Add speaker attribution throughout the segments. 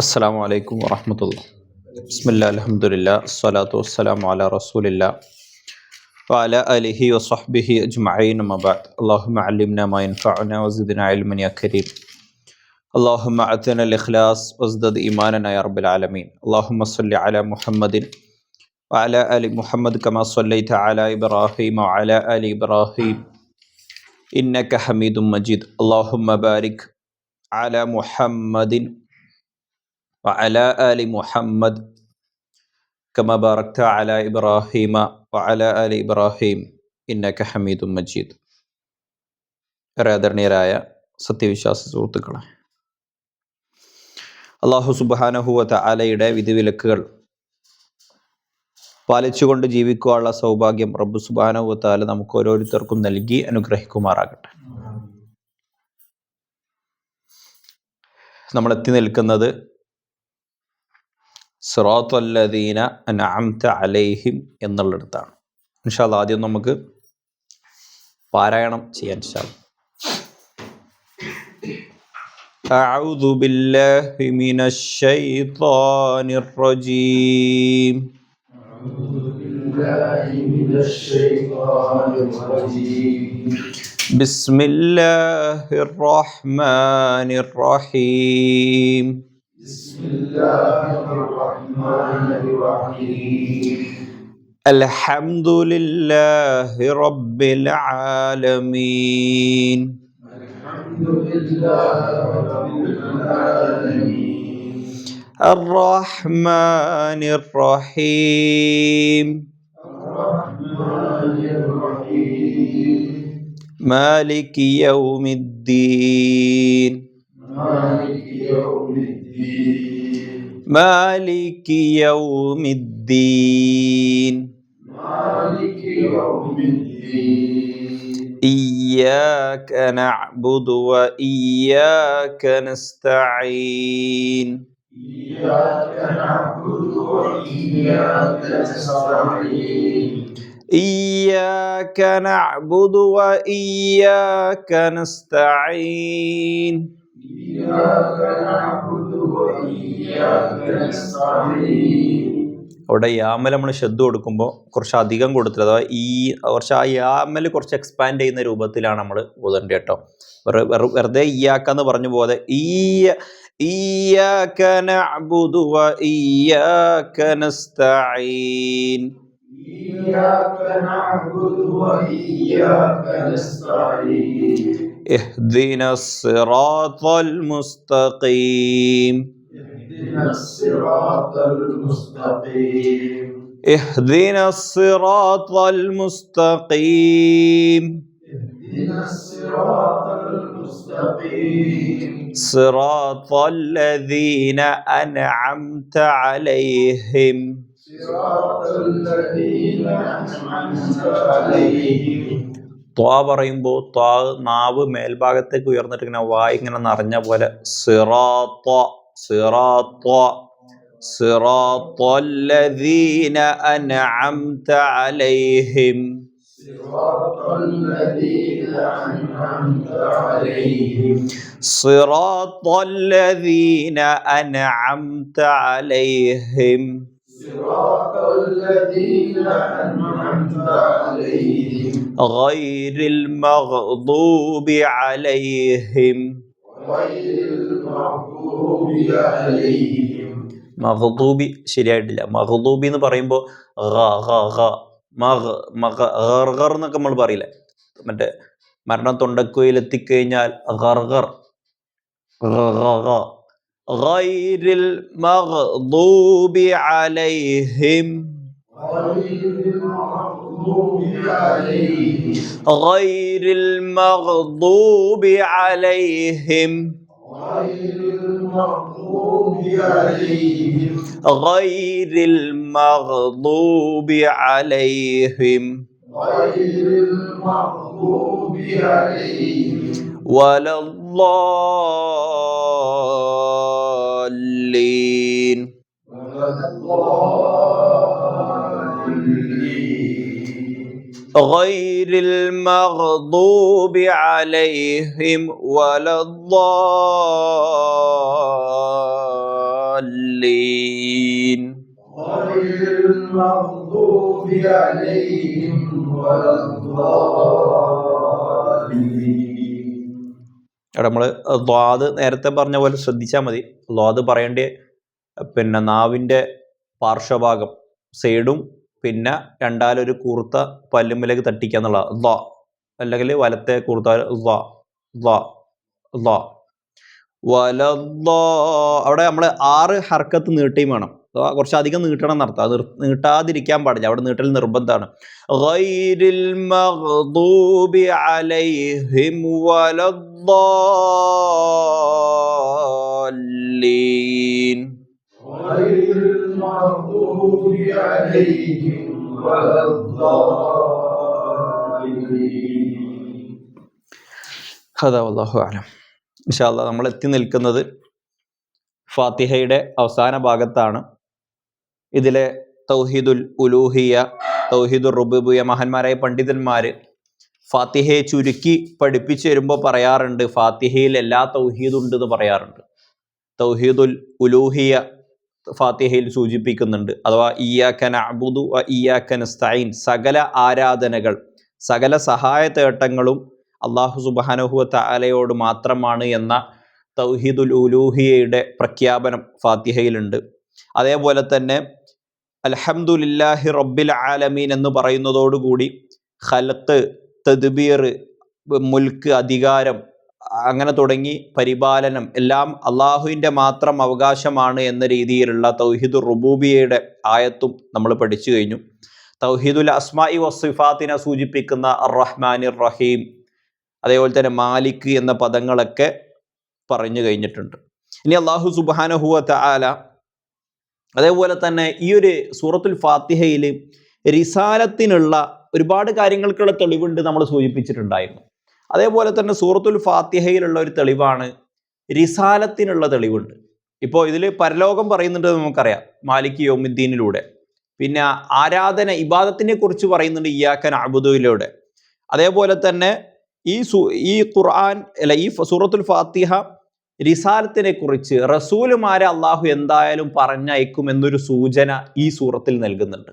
Speaker 1: അസ്സലാമു അലൈക്കും വറഹ്മത്തുള്ളാഹി. ബിസ്മില്ലാ അൽഹംദുലില്ലാ അസ്സലാത്തു വസ്സലാമു അലാ റസൂലില്ലാ വഅലാ ആലിഹി വസ്വഹ്ബിഹി അജ്മഈൻ അമ്മാ ബഅദ്. അല്ലാഹുമ്മ അല്ലിംനാ മാ യൻഫഉനാ വസിദ്നാ ഇൽമൻ യാ കരീം. അല്ലാഹുമ്മ അഅ്തിനാ അൽ ഇഖ്ലാസ് വസ്ദദ് ഈമാനനാ യാ റബ്ബൽ ആലമീൻ. അല്ലാഹുമ്മ സ്വല്ലി അലാ മുഹമ്മദിൻ വഅലാ ആലി മുഹമ്മദ് കമാ സ്വല്ലൈത അലാ ഇബ്രാഹീം വഅലാ ആലി ഇബ്രാഹീം ഇന്നക ഹമീദും മജീദ്. അല്ലാഹുമ്മ ബാരിക് അലാ മുഹമ്മദിൻ വഅലാ ആലി മുഹമ്മദ് കമാ ബാറക്ത അലാ ഇബ്രാഹീമ വഅലാ ആലി ഇബ്രാഹീം ഇന്നക ഹമീദും മജീദ്. ഏറെ ആദരണീയരായ സത്യവിശ്വാസ സുഹൃത്തുക്കളെ, അല്ലാഹു സുബ്ഹാനഹു വ തആലയുടെ വിധിവിലക്കുകൾ പാലിച്ചുകൊണ്ട് ജീവിക്കുവാനുള്ള സൗഭാഗ്യം റബ്ബ് സുബ്ഹാനഹു വ തആല നമുക്ക് ഓരോരുത്തർക്കും നൽകി അനുഗ്രഹിക്കുമാറാകട്ടെ. നമ്മൾ എത്തി നിൽക്കുന്നത് സിറാത്തല്ലദീന അൻഅംത അലൈഹിം എന്നുള്ളിടത്താണ്. ഇൻഷാ അല്ലാഹ് ആദ്യം നമുക്ക് പാരായണം ചെയ്യാൻ സാധിക്കും. അഊദു ബില്ലാഹി മിനശ് ശൈത്വാനിർ റജീം. ബിസ്മില്ലാഹിർ റഹ്മാനിർ റഹീം. അൽഹംദുലില്ലാഹി റബ്ബിൽ ആലമീൻ. അർറഹ്മാനിർ റഹീം. മാലികി യൗമിദ്ദീൻ. മാലികി യൗമിദ്ദീൻ. ഇയ്യാക നഅ്ബുദു വ ഇയ്യാക നസ്തഈൻ. إياك نعبد وإياك نستعين. അവിടെ യാമൽ നമ്മൾ ശബ്ദം കൊടുക്കുമ്പോൾ കുറച്ച് അധികം കൊടുത്തില്ല, അഥവാ കുറച്ച് ആ യാമൽ കുറച്ച് എക്സ്പാൻഡ് ചെയ്യുന്ന രൂപത്തിലാണ് നമ്മൾ ഓതേണ്ടത് കേട്ടോ. വെറുതെ ഇയ്യാക്കെന്ന് പറഞ്ഞു പോലെ ഇയ്യാക നഅ്ബുദു വ ഇയ്യാക നസ്തഈൻ. اهدنا الصراط المستقيم. اهدنا الصراط المستقيم. صراط الذين أنعمت عليهم. ത്വാ പറയുമ്പോൾ ത്വാ നാവ് മേൽഭാഗത്തേക്ക് ഉയർന്നിട്ട് ഇങ്ങനെ വായ് ഇങ്ങനെ നിറഞ്ഞ പോലെ സിറാത്ത സിറാത്ത സിറാത്തല്ലദീന അൻഅംത അലൈഹിം. സിറാത്തല്ലദീന അൻഅംത അലൈഹിം. غير المغضوب عليهم. മഗ്ദൂബി ശരിയായിട്ടില്ല. മഗ്ദൂബി എന്ന് പറയുമ്പോൾ എന്നൊക്കെ നമ്മൾ പറയില്ലേ, മറ്റേ മരണം തൊണ്ടക്കുയിലെത്തിക്കഴിഞ്ഞാൽ غير المغضوب عليهم. غير المغضوب عليهم. غير المغضوب عليهم ولا الضالين. غير المغضوب عليهم ولا الضالين. الضالين
Speaker 2: غير المغضوب عليهم ولا الضالين.
Speaker 1: നമ്മൾ ദ്വാദ് നേരത്തെ പറഞ്ഞ പോലെ ശ്രദ്ധിച്ചാൽ മതി. ദ്വാദ് പറയേണ്ട നാവിൻ്റെ പാർശ്വഭാഗം സൈഡും പിന്നെ രണ്ടാലൊരു കൂർത്ത പല്ലുമ്മിലേക്ക് തട്ടിക്കുക എന്നുള്ളത് ദ്വാ, അല്ലെങ്കിൽ വലത്തെ കൂർത്ത ദ്വാ ദ്വാ ദ്വാ വലദ്വാ. അവിടെ നമ്മൾ 6 ഹർക്കത്ത് നീട്ടിയും വേണം. കുറച്ചധികം നീട്ടണം എന്നർത്ഥം. അത് നീട്ടാതിരിക്കാൻ പാടില്ല. അവിടെ നീട്ടൽ നിർബന്ധമാണ്. ഗൈരിൽ മഗ്ദൂബി അലൈഹിം വലദ്ദാല്ലീൻ.
Speaker 2: ഗൈരിൽ മഗ്ദൂബി അലൈഹിം വലദ്ദാല്ലീൻ.
Speaker 1: ഹദാ വല്ലാഹു അലം. ഇൻഷാ അല്ലാഹ് നമ്മൾ എത്തി നിൽക്കുന്നത് ഫാത്തിഹയുടെ അവസാന ഭാഗത്താണ്. ഇതിലെ തൗഹീദുൽ ഉലൂഹിയ, തൗഹീദുൽ റുബൂബിയ്യ മഹാന്മാരായ പണ്ഡിതന്മാർ ഫാത്തിഹയെ ചുരുക്കി പഠിപ്പിച്ചു വരുമ്പോൾ പറയാറുണ്ട്, ഫാത്തിഹയിൽ എല്ലാ തൗഹീദും ഉണ്ട് എന്ന് പറയാറുണ്ട്. തൗഹീദുൽ ഉലൂഹിയ ഫാത്തിഹയിൽ സൂചിപ്പിക്കുന്നുണ്ട്. അഥവാ ഇയ്യാക നഅ്ബുദു വ ഇയ്യാക നസ്തഈൻ, സകല ആരാധനകൾ സകല സഹായ തേട്ടങ്ങളും അല്ലാഹു സുബ്ഹാനഹു വ തആലയോട് മാത്രമാണ് എന്ന തൗഹീദുൽ ഉലൂഹിയയുടെ പ്രഖ്യാപനം ഫാത്തിഹയിലുണ്ട്. അതേപോലെ തന്നെ അൽഹംദുലില്ലാഹി റബ്ബിൽ ആലമീൻ എന്ന് പറയുന്നതോടുകൂടി ഖൽഖ്, തദ്ബീർ, മുൽക്ക്, അധികാരം അങ്ങനെ തുടങ്ങി പരിപാലനം എല്ലാം അള്ളാഹുവിൻ്റെ മാത്രം അവകാശമാണ് എന്ന രീതിയിലുള്ള തൗഹീദുർ റുബൂബിയയുടെ ആയത്തും നമ്മൾ പഠിച്ചു കഴിഞ്ഞു. തൗഹീദുൽ അസ്മാഇ വസ്സിഫാത്തിനെ സൂചിപ്പിക്കുന്ന അർ-റഹ്മാനിർ റഹീം, അതേപോലെ തന്നെ മാലിക് എന്ന പദങ്ങളൊക്കെ പറഞ്ഞു കഴിഞ്ഞിട്ടുണ്ട്. ഇനി അല്ലാഹു സുബ്ഹാനഹു വ തആല അതേപോലെ തന്നെ ഈ ഒരു സൂറത്തുൽ ഫാത്തിഹയിൽ റിസാലത്തിനുള്ള ഒരുപാട് കാര്യങ്ങൾക്കുള്ള തെളിവുണ്ട് നമ്മൾ സൂചിപ്പിച്ചിട്ടുണ്ടായിരുന്നു. അതേപോലെ തന്നെ സൂറത്തുൽ ഫാത്തിഹയിലുള്ള ഒരു തെളിവാണ് റിസാലത്തിനുള്ള തെളിവുണ്ട്. ഇപ്പോൾ ഇതിൽ പരലോകം പറയുന്നുണ്ട് നമുക്കറിയാം, മാലിക് യൗമിദ്ദീനിലൂടെ. പിന്നെ ആരാധന ഇബാദത്തിനെ കുറിച്ച് പറയുന്നുണ്ട് ഇയ്യാക നഅ്ബുദുവിലൂടെ. അതേപോലെ തന്നെ ഈ ഖുർആൻ അല്ല ഈ സൂറത്തുൽ ഫാത്തിഹ റിസാലത്തിനെ കുറിച്ച് റസൂലുമാരെ അള്ളാഹു എന്തായാലും പറഞ്ഞയക്കും എന്നൊരു സൂചന ഈ സൂറത്തിൽ നൽകുന്നുണ്ട്.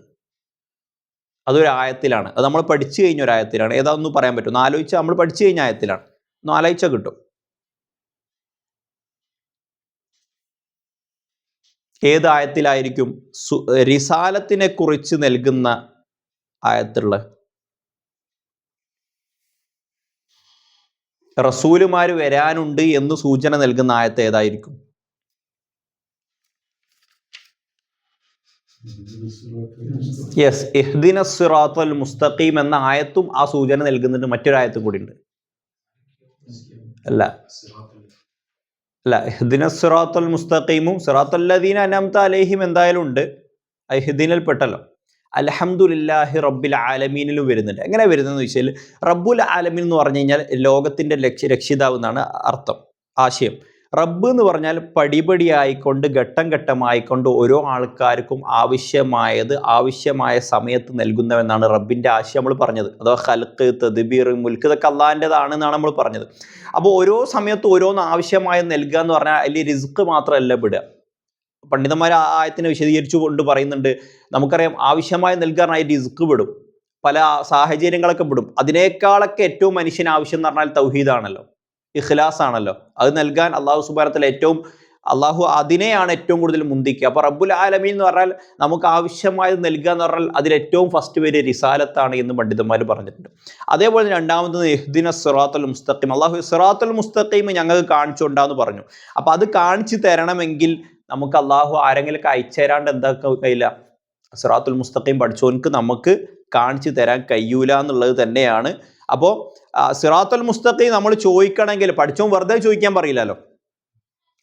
Speaker 1: അതൊരു ആയത്തിലാണ്. അത് നമ്മൾ പഠിച്ചു കഴിഞ്ഞ ഒരു ആയത്തിലാണ്. ഏതാണെന്ന് പറയാൻ പറ്റും? ആലോചിച്ചാൽ നമ്മൾ പഠിച്ചു കഴിഞ്ഞ ആയത്തിലാണ്. ഒന്ന് ആലോചിച്ചാൽ കിട്ടും. ഏത് ആയത്തിലായിരിക്കും റിസാലത്തിനെ കുറിച്ച് നൽകുന്ന ആയത്തുള്ള? റസൂലുമാര് വരാനുണ്ട് എന്ന് സൂചന നൽകുന്ന ആയത്ത് ഏതായിരിക്കും? യെസ്, ഇഹ്ദിനസ് സിറാത്തൽ മുസ്തഖീം എന്ന ആയത്തും ആ സൂചന നൽകുന്നുണ്ട്. മറ്റൊരു ആയത്തും കൂടി ഉണ്ട്. അല്ല, ഇഹ്ദിനസ് സിറാത്തൽ മുസ്തഖീമും സിറാത്തല്ലദീന അൻഅംത അലൈഹിം എന്തായാലും ഉണ്ട്. ഇഹ്ദിനിൽ പെട്ടല്ലോ. അൽഹംദുലില്ലാഹി റബ്ബിൽ ആലമീനിലും വരുന്നുണ്ട്. എങ്ങനെ വരുന്നതെന്ന് വെച്ചാൽ, റബ്ബുൽ ആലമീൻ എന്ന് പറഞ്ഞു കഴിഞ്ഞാൽ ലോകത്തിൻ്റെ രക്ഷിതാവ് എന്നാണ് അർത്ഥം, ആശയം. റബ്ബ് എന്ന് പറഞ്ഞാൽ പടിപടിയായിക്കൊണ്ട് ഘട്ടം ഘട്ടമായിക്കൊണ്ട് ഓരോ ആൾക്കാർക്കും ആവശ്യമായ സമയത്ത് നൽകുന്നവെന്നാണ് റബ്ബിൻ്റെ ആശയം നമ്മൾ പറഞ്ഞത്. അഥവാ ഖൽഖ്, തദ്ബീർ, മുൽക്ക് ഇതൊക്കെ അള്ളാഹിൻ്റെതാണെന്നാണ് നമ്മൾ പറഞ്ഞത്. അപ്പോൾ ഓരോ സമയത്ത് ഓരോന്ന് ആവശ്യമായി നൽകുക എന്ന് പറഞ്ഞാൽ അതിൽ റിസ്ക് മാത്രമല്ല പെടുക. പണ്ഡിതന്മാർ ആ ആയത്തിനെ വിശദീകരിച്ചു കൊണ്ട് പറയുന്നുണ്ട്, നമുക്കറിയാം ആവശ്യമായി നൽകാനായി റിസ്ക് പെടും, പല സാഹചര്യങ്ങളൊക്കെ പെടും. അതിനേക്കാളൊക്കെ ഏറ്റവും മനുഷ്യന് ആവശ്യം എന്ന് പറഞ്ഞാൽ തൗഹീദാണല്ലോ, ഇഖ്ലാസ് ആണല്ലോ. അത് നൽകാൻ അള്ളാഹു സുബ്ഹാനഹു വ തആല അള്ളാഹു അതിനെയാണ് ഏറ്റവും കൂടുതൽ മുന്തിക്കുക. അപ്പോൾ റബ്ബുൽ ആലമീൻ എന്ന് പറഞ്ഞാൽ നമുക്ക് ആവശ്യമായത് നൽകുക എന്ന് പറഞ്ഞാൽ അതിലേറ്റവും ഫസ്റ്റ് പേര് റിസാലത്താണ് എന്ന് പണ്ഡിതന്മാർ പറഞ്ഞിട്ടുണ്ട്. അതേപോലെ രണ്ടാമത് ഇഹ്ദിനസ് സിറാത്തുൽ മുസ്തഖീം, അള്ളാഹു സിറാത്തുൽ മുസ്തഖീം ഞങ്ങൾക്ക് കാണിച്ചുകൊണ്ടാന്ന് പറഞ്ഞു. അപ്പോൾ അത് കാണിച്ചു തരണമെങ്കിൽ നമുക്ക് അള്ളാഹു ആരെങ്കിലും അയച്ചു തരാണ്ട് എന്താ കഴിയില്ല? സിറാത്തുൽ മുസ്തഖീം പഠിച്ചോർക്ക് നമുക്ക് കാണിച്ചു തരാൻ കഴിയൂല എന്നുള്ളത് തന്നെയാണ്. അപ്പോൾ സിറാത്തുൽ മുസ്തഖീം നമ്മൾ ചോദിക്കണമെങ്കിൽ പഠിച്ചോൻ വെറുതെ ചോദിക്കാൻ പറയില്ലല്ലോ,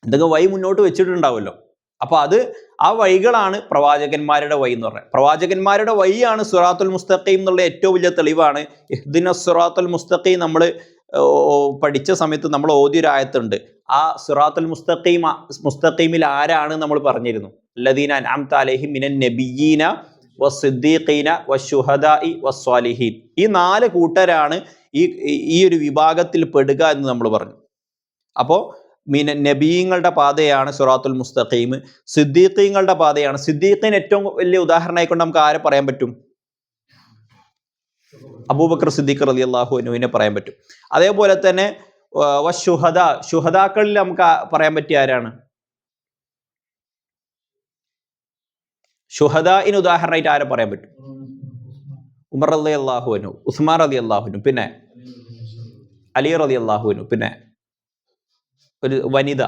Speaker 1: എന്തെങ്കിലും വഴി മുന്നോട്ട് വെച്ചിട്ടുണ്ടാവുമല്ലോ. അപ്പോൾ ആ വഴികളാണ് പ്രവാചകന്മാരുടെ വഴി എന്ന് പറഞ്ഞത്. പ്രവാചകന്മാരുടെ വഴിയാണ് സിറാത്തുൽ മുസ്തഖീം എന്നുള്ള ഏറ്റവും വലിയ തെളിവാണ്. ഇഹ്ദിനസ് സിറാത്തുൽ മുസ്തഖീം നമ്മൾ പഠിച്ച സമയത്ത് നമ്മൾ ഓതിയൊരു ആയത്തുണ്ട്. ആ സിറാത്തുൽ മുസ്തഖീമിൽ ആരാണ് നമ്മൾ പറഞ്ഞിരുന്നു? അല്ലദീന അൻഅംത അലൈഹിം മിനൻ നബിയ്യീന വസ്സിദ്ദീഖീന വശുഹദാഇ വസ്സാലിഹീൻ. ഈ 4 കൂട്ടരാണ് ഈ ഒരു വിഭാഗത്തിൽ പെടുക എന്ന് നമ്മൾ പറഞ്ഞു. അപ്പോൾ നബീങ്ങളുടെ പാതയാണ് സിറാത്തുൽ മുസ്തഖീം, സിദ്ദീഖീങ്ങളുടെ പാതയാണ്. സിദ്ദീഖിന് ഏറ്റവും വലിയ ഉദാഹരണമായിക്കൊണ്ട് നമുക്ക് ആരെ പറയാൻ പറ്റും? അബൂബക്കർ സിദ്ദീഖ് റളിയല്ലാഹു അൻഹുവിനെ പറയാൻ പറ്റും. അതേപോലെ തന്നെ ശുഹദാക്കളിൽ നമുക്ക് പറയാൻ പറ്റിയ ആരാണ്? ശുഹദാഇന് ഉദാഹരണമായിട്ട് ആരെ പറയാൻ പറ്റും? ഉമർ റളിയല്ലാഹു അൻഹു, ഉസ്മാൻ റളിയല്ലാഹു അൻഹു, പിന്നെ അലി റളിയല്ലാഹു അൻഹു, പിന്നെ ഒരു വനിത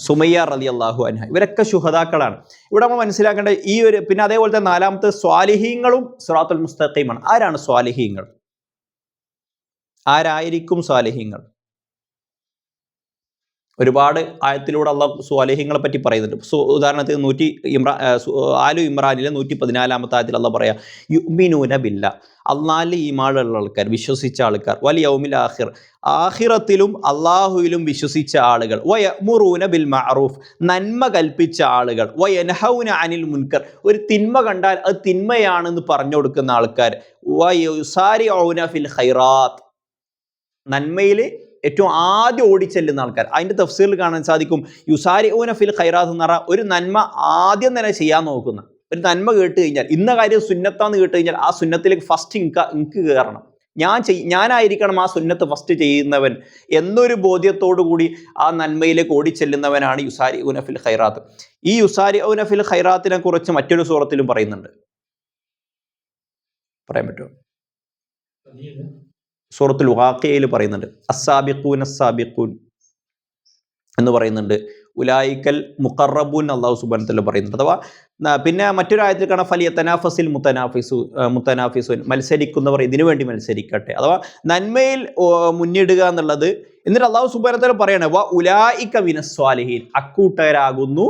Speaker 1: സുമയ്യ റളിയല്ലാഹു അൻഹ. ഇവരൊക്കെ ശുഹദാക്കളാണ്. ഇവിടെ നമ്മൾ മനസ്സിലാക്കേണ്ട ഈ ഒരു, പിന്നെ അതേപോലത്തെ നാലാമത്തെ സ്വാലിഹീങ്ങളും സിറാത്തുൽ മുസ്തഖീമാണ്. ആരാണ് സ്വാലിഹീങ്ങൾ? ആരായിരിക്കും സ്വാലിഹീങ്ങൾ? ഒരുപാട് ആയത്തിലൂടെ അള്ളാഹു സ്വാലിഹീങ്ങളെ പറ്റി പറയുന്നുണ്ട്. ഉദാഹരണത്തിന് ആലു ഇമ്രാനിലെ 114 ആയത്തിൽ അള്ളാഹ് പറയാ, യുഅ്മിനൂന ബില്ലാ, അള്ളാഹിൽ ഈമാനുള്ള ആൾക്കാർ, വിശ്വസിച്ച ആൾക്കാർ, വൽ യൗമിൽ ആഖിർ, ആഖിറത്തിലും അള്ളാഹുവിലും വിശ്വസിച്ച ആളുകൾ, വയഅ്മുറൂന ബിൽ മഅറൂഫ്, നന്മ കൽപ്പിച്ച ആളുകൾ, വയൻഹൗന അനിൽ മുൻകർ, ഒരു തിന്മ കണ്ടാൽ അത് തിന്മയാണെന്ന് പറഞ്ഞു കൊടുക്കുന്ന ആൾക്കാർ, വയുസാരിഊന ഫിൽ ഖൈറാത്ത്, നന്മയിൽ ഏറ്റവും ആദ്യം ഓടിച്ചെല്ലുന്ന ആൾക്കാർ. അതിൻ്റെ തഫ്സീറിൽ കാണാൻ സാധിക്കും, യുസാരിഊന ഫിൽ ഖൈറാത്ത് എന്ന് പറഞ്ഞാൽ ഒരു നന്മ ആദ്യം തന്നെ ചെയ്യാൻ നോക്കുന്ന, ഒരു നന്മ കേട്ട് കഴിഞ്ഞാൽ ഇന്ന കാര്യം സുന്നത്താന്ന് കേട്ട് കഴിഞ്ഞാൽ ആ സുന്നത്തിലേക്ക് ഫസ്റ്റ് എനിക്ക് കയറണം, ഞാനായിരിക്കണം ആ സുന്നത്ത് ഫസ്റ്റ് ചെയ്യുന്നവൻ എന്നൊരു ബോധ്യത്തോടു കൂടി ആ നന്മയിലേക്ക് ഓടിച്ചെല്ലുന്നവനാണ് യുസാരിഊന ഫിൽ ഖൈറാത്ത്. ഈ യുസാരിഊന ഫിൽ ഖൈറാത്തിനെ കുറിച്ച് മറ്റൊരു സൂറത്തിലും പറയുന്നുണ്ട്. പറയാൻ പറ്റുമോ? സൂറത്തുൽ വാഖിയയിൽ പറയുന്നുണ്ട്, അസ്സാബിഖൂൻ അസ്സാബിഖൂൻ എന്ന് പറയുന്നുണ്ട്. ഉലായിക്കൽ മുഖറബൂൻ അള്ളാഹു സുബ്ഹാനഹു വ തആല പറയുന്നുണ്ട്. അഥവാ പിന്നെ മറ്റൊരു ആയത്തിൽ കാണാം, ഫലിയതനാഫസിൽ മുത്തനാഫിസൂൻ, മത്സരിക്കുന്നവർ ഇതിനു വേണ്ടി മത്സരിക്കട്ടെ. അഥവാ നന്മയിൽ മുന്നിടുക എന്നുള്ളത്. എന്നിട്ട് അള്ളാഹു സുബ്ഹാനഹു വ തആല പറയണേ, വ ഉലായിക മിനസ് സ്വാലിഹീൻ, അക്കൂട്ടരാകുന്നു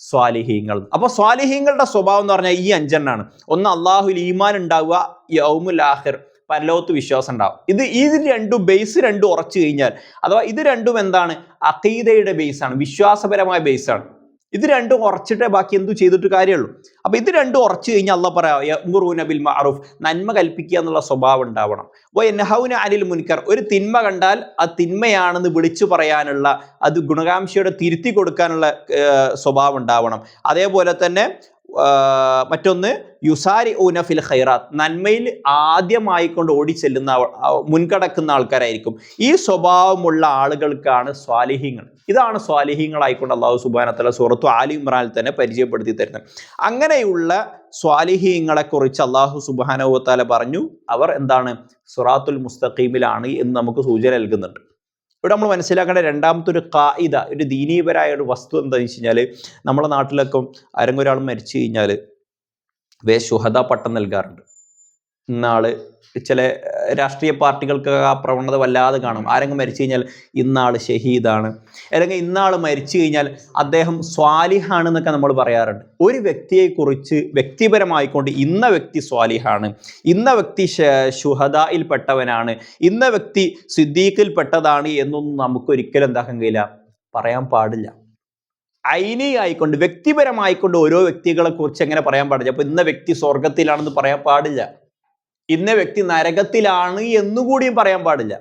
Speaker 1: സ്വാലിഹീങ്ങൾ. അപ്പൊ സ്വാലിഹീങ്ങളുടെ സ്വഭാവം എന്ന് പറഞ്ഞാൽ ഈ 5 എണ്ണാണ്. ഒന്ന്, അള്ളാഹുൽ ഈമാൻ ഉണ്ടാവുക, യൗമുൽ ആഖിർ, പരലോകത്ത് വിശ്വാസം ഉണ്ടാവും. ഇത് രണ്ടും ബേസ് രണ്ടും ഉറച്ചു കഴിഞ്ഞാൽ, അഥവാ ഇത് രണ്ടും എന്താണ്? അഖീദയുടെ ബേസാണ്, വിശ്വാസപരമായ ബേസാണ്. ഇത് രണ്ടും ഉറച്ചിട്ടേ ബാക്കി എന്തു ചെയ്തിട്ട് കാര്യമുള്ളൂ. അപ്പൊ ഇത് രണ്ടും ഉറച്ചു കഴിഞ്ഞാൽ അള്ളാഹ് പറയാം, യഅ്മുറൂന ബിൽ മഅറൂഫ്, നന്മ കൽപ്പിക്കുക എന്നുള്ള സ്വഭാവം ഉണ്ടാവണം. വയൻഹൗന അനിൽ മുൻകർ, ഒരു തിന്മ കണ്ടാൽ അത് തിന്മയാണെന്ന് വിളിച്ചു പറയാനുള്ള, അത് ഗുണകാംക്ഷയോടെ തിരുത്തി കൊടുക്കാനുള്ള സ്വഭാവം ഉണ്ടാവണം. അതേപോലെ തന്നെ മറ്റൊന്ന്, യുസാരിഊന ഫിൽ ഖൈറാത്ത്, നന്മയിൽ ആദ്യമായിക്കൊണ്ട് ഓടിച്ചെല്ലുന്ന, മുൻകടക്കുന്ന ആൾക്കാരായിരിക്കും. ഈ സ്വഭാവമുള്ള ആളുകൾക്കാണ് സ്വാലിഹീങ്ങൾ. ഇതാണ് സ്വാലിഹീങ്ങളായിക്കൊണ്ട് അള്ളാഹു സുബ്ഹാനഹു വ തആല സൂറത്തു ആലി ഇമ്രാനിൽ തന്നെ പരിചയപ്പെടുത്തി തരുന്നത്. അങ്ങനെയുള്ള സ്വാലിഹീങ്ങളെ കുറിച്ച് അള്ളാഹു സുബ്ഹാനഹു വ തആല പറഞ്ഞു, അവർ എന്താണ്? സിറാത്തുൽ മുസ്തഖീമിലാണ് എന്ന് നമുക്ക് സൂചന നൽകുന്നുണ്ട്. ഇവിടെ നമ്മൾ മനസ്സിലാക്കേണ്ട രണ്ടാമത്തെ ഒരു ഖായിദ, ഒരു ദീനീപരായ ഒരു വസ്തു എന്താണെന്ന് വെച്ച് കഴിഞ്ഞാൽ, നമ്മുടെ നാട്ടിലൊക്കെ ആരെങ്കിലും ഒരാൾ മരിച്ചു കഴിഞ്ഞാൽ ശുഹദ പട്ടം നൽകാറുണ്ട്. ഇന്നാള് ചില രാഷ്ട്രീയ പാർട്ടികൾക്ക് ആ പ്രവണത വല്ലാതെ കാണും. ആരെങ്കിലും മരിച്ചു കഴിഞ്ഞാൽ ഇന്നാള് ഷഹീദാണ്, അല്ലെങ്കിൽ ഇന്നാള് മരിച്ചു കഴിഞ്ഞാൽ അദ്ദേഹം സ്വാലിഹാണ് എന്നൊക്കെ നമ്മൾ പറയാറുണ്ട്. ഒരു വ്യക്തിയെക്കുറിച്ച് വ്യക്തിപരമായിക്കൊണ്ട് ഇന്ന വ്യക്തി സ്വാലിഹാണ്, ഇന്ന വ്യക്തി ശുഹദായിൽ പെട്ടവനാണ്, ഇന്ന വ്യക്തി സിദ്ദീഖിൽ പെട്ടതാണ് എന്നൊന്നും നമുക്കൊരിക്കലും എന്താക്കാൻ കഴിയില്ല, പറയാൻ പാടില്ല. ഐനി ആയിക്കൊണ്ട്, വ്യക്തിപരമായിക്കൊണ്ട് ഓരോ വ്യക്തികളെ കുറിച്ച് എങ്ങനെ പറയാൻ പാടില്ല? അപ്പൊ ഇന്ന വ്യക്തി സ്വർഗത്തിലാണെന്ന് പറയാൻ പാടില്ല, ഇന്ന വ്യക്തി നരകത്തിലാണ് എന്നുകൂടിയും പറയാൻ പാടില്ല.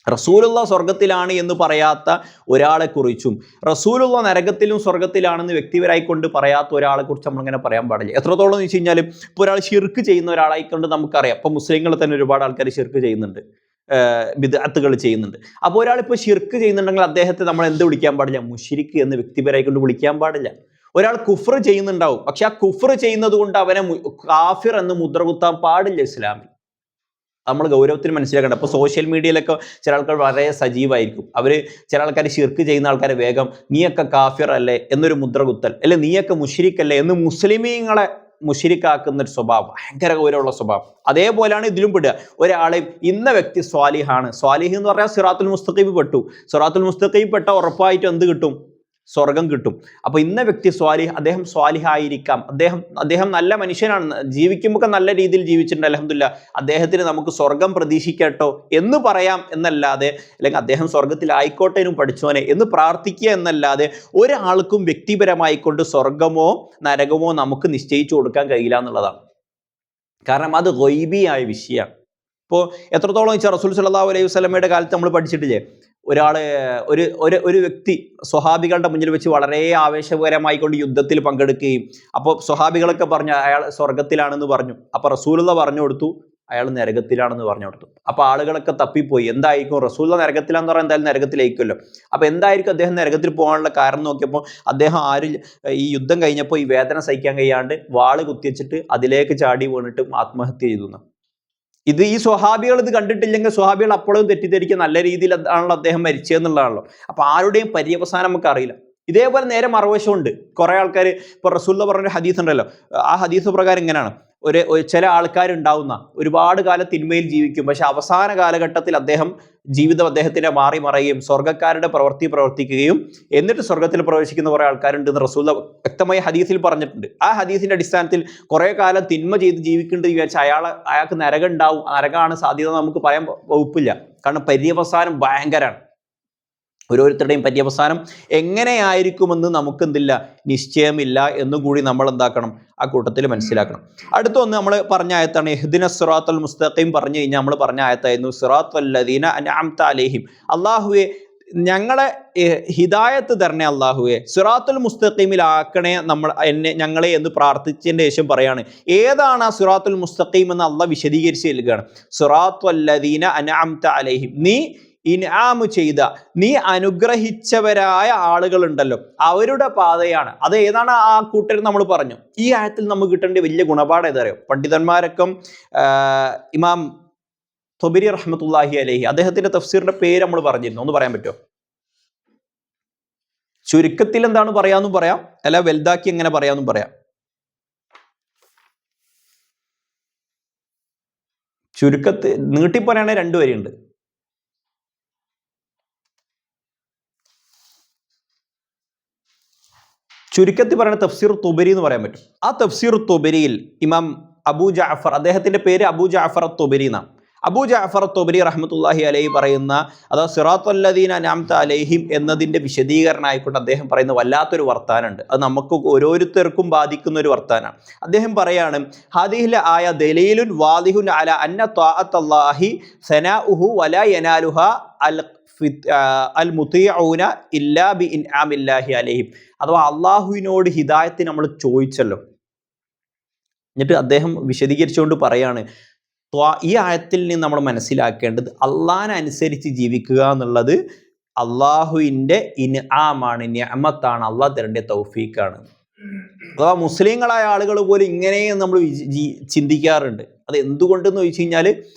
Speaker 1: റസൂലുള്ള സ്വർഗത്തിലാണ് എന്ന് പറയാത്ത ഒരാളെ കുറിച്ചും, റസൂലുള്ള നരകത്തിലും സ്വർഗത്തിലാണെന്ന് വ്യക്തിപരമായിക്കൊണ്ട് പറയാത്ത ഒരാളെ കുറിച്ച് നമ്മളിങ്ങനെ പറയാൻ പാടില്ല. എത്രത്തോളം എന്ന് വെച്ച് കഴിഞ്ഞാൽ, ഇപ്പോൾ ഒരാൾ ശിർക്ക് ചെയ്യുന്ന ഒരാളായിക്കൊണ്ട് നമുക്കറിയാം. ഇപ്പൊ മുസ്ലിങ്ങൾ തന്നെ ഒരുപാട് ആൾക്കാർ ശിർക്ക് ചെയ്യുന്നുണ്ട്, ബിദ്അത്തുകൾ ചെയ്യുന്നുണ്ട്. അപ്പോൾ ഒരാളിപ്പോൾ ശിർക്ക് ചെയ്യുന്നുണ്ടെങ്കിൽ അദ്ദേഹത്തെ നമ്മൾ എന്ത് വിളിക്കാൻ പാടില്ല? മുശ്രിക്ക് എന്ന് വ്യക്തിപരമായിക്കൊണ്ട് വിളിക്കാൻ പാടില്ല. ഒരാൾ കുഫ്ർ ചെയ്യുന്നുണ്ടാവും, പക്ഷെ ആ കുഫ്ർ ചെയ്യുന്നത് കൊണ്ട് അവനെ കാഫിർ എന്ന് മുദ്ര കുത്താൻ പാടില്ല ഇസ്ലാമിൽ. നമ്മൾ ഗൗരവത്തിന് മനസ്സിലാക്കേണ്ട. അപ്പോൾ സോഷ്യൽ മീഡിയയിലൊക്കെ ചില ആൾക്കാർ വളരെ സജീവമായിരിക്കും. ചില ആൾക്കാർ ശിർക്ക് ചെയ്യുന്ന ആൾക്കാരെ വേഗം നീയൊക്കെ കാഫിർ അല്ലേ എന്നൊരു മുദ്ര കുത്തൽ, അല്ലെ നീയൊക്കെ മുശ്രിക്കല്ലേ എന്ന് മുസ്ലിമീങ്ങളെ മുശ്രിക്കാക്കുന്ന ഒരു സ്വഭാവം, ഭയങ്കര ഗൗരവമുള്ള സ്വഭാവം. അതേപോലെയാണ് ഇതിലും പെടുക. ഒരാളെയും ഇന്ന വ്യക്തി സ്വാലിഹാണ്, സ്വാലിഹ് എന്ന് പറഞ്ഞാൽ സിറാത്തുൽ മുസ്തഖീം പെട്ടു, സിറാത്തുൽ മുസ്തഖീം പെട്ട ഉറപ്പായിട്ട് എന്ത് കിട്ടും? സ്വർഗം കിട്ടും. അപ്പൊ ഇന്ന വ്യക്തി സ്വാലിഹ്, അദ്ദേഹം സ്വാലിഹായിരിക്കാം, അദ്ദേഹം നല്ല മനുഷ്യനാണ്, ജീവിക്കുമ്പോൾ നല്ല രീതിയിൽ ജീവിച്ചിട്ടുണ്ട്, അൽഹംദുലില്ലാഹ്, അദ്ദേഹത്തിന് നമുക്ക് സ്വർഗം പ്രതീക്ഷിക്കട്ടോ എന്ന് പറയാം എന്നല്ലാതെ, അല്ലെങ്കിൽ അദ്ദേഹം സ്വർഗത്തിലായിക്കോട്ടേനും പഠിച്ചോനെ എന്ന് പ്രാർത്ഥിക്കുക എന്നല്ലാതെ ഒരാൾക്കും വ്യക്തിപരമായിക്കൊണ്ട് സ്വർഗമോ നരകമോ നമുക്ക് നിശ്ചയിച്ചു കൊടുക്കാൻ കഴിയില്ല എന്നുള്ളതാണ്. കാരണം അത് ഗൈബിയായ വിഷയമാണ്. ഇപ്പോൾ എത്രത്തോളം വെച്ചാൽ റസൂൽ സല്ലല്ലാഹു അലൈഹി വസല്ലമയുടെ കാലത്ത് നമ്മൾ പഠിച്ചിട്ടില്ലേ, ഒരാള് ഒരു ഒരു ഒരു വ്യക്തി സ്വഹാബികളുടെ മുന്നിൽ വെച്ച് വളരെ ആവേശകരമായിക്കൊണ്ട് യുദ്ധത്തിൽ പങ്കെടുക്കുകയും അപ്പോൾ സ്വഹാബികളൊക്കെ പറഞ്ഞു അയാൾ സ്വർഗത്തിലാണെന്ന് പറഞ്ഞു. അപ്പൊ റസൂലുള്ള പറഞ്ഞു കൊടുത്തു അയാൾ നരകത്തിലാണെന്ന് പറഞ്ഞു കൊടുത്തു. അപ്പൊ ആളുകളൊക്കെ തപ്പിപ്പോയി, എന്തായിരിക്കും റസൂലുള്ള നരകത്തിലാന്ന് പറഞ്ഞാൽ എന്തായാലും നരകത്തിലേക്കുമല്ലോ. അപ്പൊ എന്തായിരിക്കും അദ്ദേഹം നരകത്തിൽ പോകാനുള്ള കാരണം നോക്കിയപ്പോൾ അദ്ദേഹം ഈ യുദ്ധം കഴിഞ്ഞപ്പോൾ ഈ വേദന സഹിക്കാൻ കഴിയാണ്ട് വാള് കുത്തിവെച്ചിട്ട് അതിലേക്ക് ചാടി വീണിട്ട് ആത്മഹത്യ ചെയ്തു. ഇത് ഈ സ്വഹാബികൾ ഇത് കണ്ടിട്ടില്ലെങ്കിൽ സ്വഹാബികൾ അപ്പോഴും തെറ്റിദ്ധരിക്കുക നല്ല രീതിയിൽ ആണല്ലോ അദ്ദേഹം മരിച്ചതെന്നുള്ളതാണല്ലോ. അപ്പൊ ആരുടെയും പര്യവസാനം നമുക്ക് അറിയില്ല. ഇതേപോലെ നേരെ മറുവശമുണ്ട്. കുറെ ആൾക്കാർ ഇപ്പൊ റസൂലുള്ള പറഞ്ഞൊരു ഹദീസ് ഉണ്ടല്ലോ, ആ ഹദീസ് പ്രകാരം ഇങ്ങനെയാണ്, ചില ആൾക്കാരുണ്ടാവുന്ന ഒരുപാട് കാലം തിന്മയിൽ ജീവിക്കും, പക്ഷെ അവസാന കാലഘട്ടത്തിൽ ജീവിതം അദ്ദേഹത്തിന്റെ മാറി മറയുകയും സ്വർഗ്ഗക്കാരുടെ പ്രവൃത്തി പ്രവർത്തിക്കുകയും എന്നിട്ട് സ്വർഗത്തിൽ പ്രവേശിക്കുന്ന കുറെ ആൾക്കാരുണ്ടെന്ന് റസൂൽ വ്യക്തമായി ഹദീസിൽ പറഞ്ഞിട്ടുണ്ട്. ആ ഹദീസിന്റെ അടിസ്ഥാനത്തിൽ കുറെ കാലം തിന്മ ചെയ്ത് ജീവിക്കേണ്ടത് വിചാരിച്ചാൽ അയാൾക്ക് നരകം ഉണ്ടാവും. നരകമാണ് സാധ്യത നമുക്ക് പറയാൻ വകുപ്പില്ല. കാരണം പര്യവസാനം ഭയങ്കരമാണ്. ഓരോരുത്തരുടെയും പര്യവസാനം എങ്ങനെയായിരിക്കുമെന്ന് നമുക്കെന്തില്ല, നിശ്ചയമില്ല എന്നുകൂടി നമ്മൾ എന്താക്കണം, ആ കൂട്ടത്തിൽ മനസ്സിലാക്കണം. അടുത്തൊന്ന് നമ്മൾ പറഞ്ഞ ആയത്താണ് ഇഹ്ദിന സിറാത്തുൽ മുസ്തഖീം. പറഞ്ഞു കഴിഞ്ഞാൽ നമ്മൾ പറഞ്ഞ ആയത്തായിരുന്നു സിറാത്തുൽ ലദീന അൻഅംത അലൈഹിം. അല്ലാഹുവേ ഞങ്ങളെ ഹിദായത്ത് തരണേ, അല്ലാഹുവേ സിറാത്തുൽ മുസ്തഖീമിലാക്കണേ ഞങ്ങളെ എന്ന് പ്രാർത്ഥിച്ചതിന് ശേഷം പറയാണ് ഏതാണ് ആ സിറാത്തുൽ മുസ്തഖീം എന്ന് അള്ളാഹ് വിശദീകരിച്ച് നൽകുകയാണ്. സിറാത്തുൽ ലദീന അൻഅംത അലൈഹിം, നീ ഇൻആമു ചെയ്ത, നീ അനുഗ്രഹിച്ചവരായ ആളുകളുണ്ടല്ലോ അവരുടെ പാതയാണ്. അത് ഏതാണ് ആ കൂട്ടർ നമ്മൾ പറഞ്ഞു. ഈ ആയത്തിൽ നമുക്ക് കിട്ടേണ്ട വലിയ ഗുണപാഠം ഏതറിയോ? പണ്ഡിതന്മാരൊക്കെ ഇമാം തൊബരി റഹ്മത്തുള്ളാഹി അലൈഹി അദ്ദേഹത്തിന്റെ തഫ്സീറിന്റെ പേര് നമ്മൾ പറഞ്ഞിരുന്നു, ഒന്ന് പറയാൻ പറ്റുമോ? ചുരുക്കത്തിൽ എന്താണ് പറയാമെന്നും പറയാം, അല്ല വലുതാക്കി എങ്ങനെ പറയാമെന്നും പറയാം. ചുരുക്കത്തിൽ നീട്ടിപ്പോരാണെങ്കിൽ 2 വരിയുണ്ട്. ചുരുക്കത്തിൽ പറയുന്ന തഫ്സീർ തുബരി എന്ന് പറയാൻ പറ്റും. ആ തഫ്സീർ തുബരിയിൽ ഇമാം അബൂ ജഅഫർ, അദ്ദേഹത്തിന്റെ പേര് അബൂ ജഅഫർ തുബരി എന്നാണ്. അബൂ ജഅഫർ തുബരി റഹ്മത്തുള്ളാഹി അലൈഹി പറയുന്ന അതാ സിറാത്തുൽ ലദീന അൻഅംത അലൈഹിം എന്നതിന്റെ വിശദീകരണമായിക്കൊണ്ട് അദ്ദേഹം പറയുന്ന വല്ലാത്തൊരു വർത്താനുണ്ട്. അത് നമുക്ക് ഓരോരുത്തർക്കും ബാധിക്കുന്ന ഒരു വർത്താനാണ്. അദ്ദേഹം പറയാണ് ഹാദിഹിൽ ആയ ദലീലുൻ വാദിഹുൻ അല അന്ന ത്വാഅത്തല്ലാഹി സനാഉഹു വലാ യനാലുഹ അൽ മുതീഊന ഇല്ലാ ബി ഇൻആമില്ലാഹി അലൈഹിം. അഥവാ അള്ളാഹുവിനോട് ഹിദായത്ത് നമ്മൾ ചോദിച്ചല്ലോ, എന്നിട്ട് അദ്ദേഹം വിശദീകരിച്ചുകൊണ്ട് പറയാണ് ഈ ആയത്തിൽ നിന്ന് നമ്മൾ മനസ്സിലാക്കേണ്ടത് അള്ളാഹിനെ അനുസരിച്ച് ജീവിക്കുക എന്നുള്ളത് അള്ളാഹുവിൻ്റെ ഇൻആമാണ്, നിഅമത്താണ്, അള്ളാഹ് തരേണ്ട തൗഫീഖാണ്. അഥവാ മുസ്ലിങ്ങളായ ആളുകൾ പോലും ഇങ്ങനെ നമ്മൾ ചിന്തിക്കാറുണ്ട്. അത് എന്തുകൊണ്ടെന്ന് ചോദിച്ചു കഴിഞ്ഞാൽ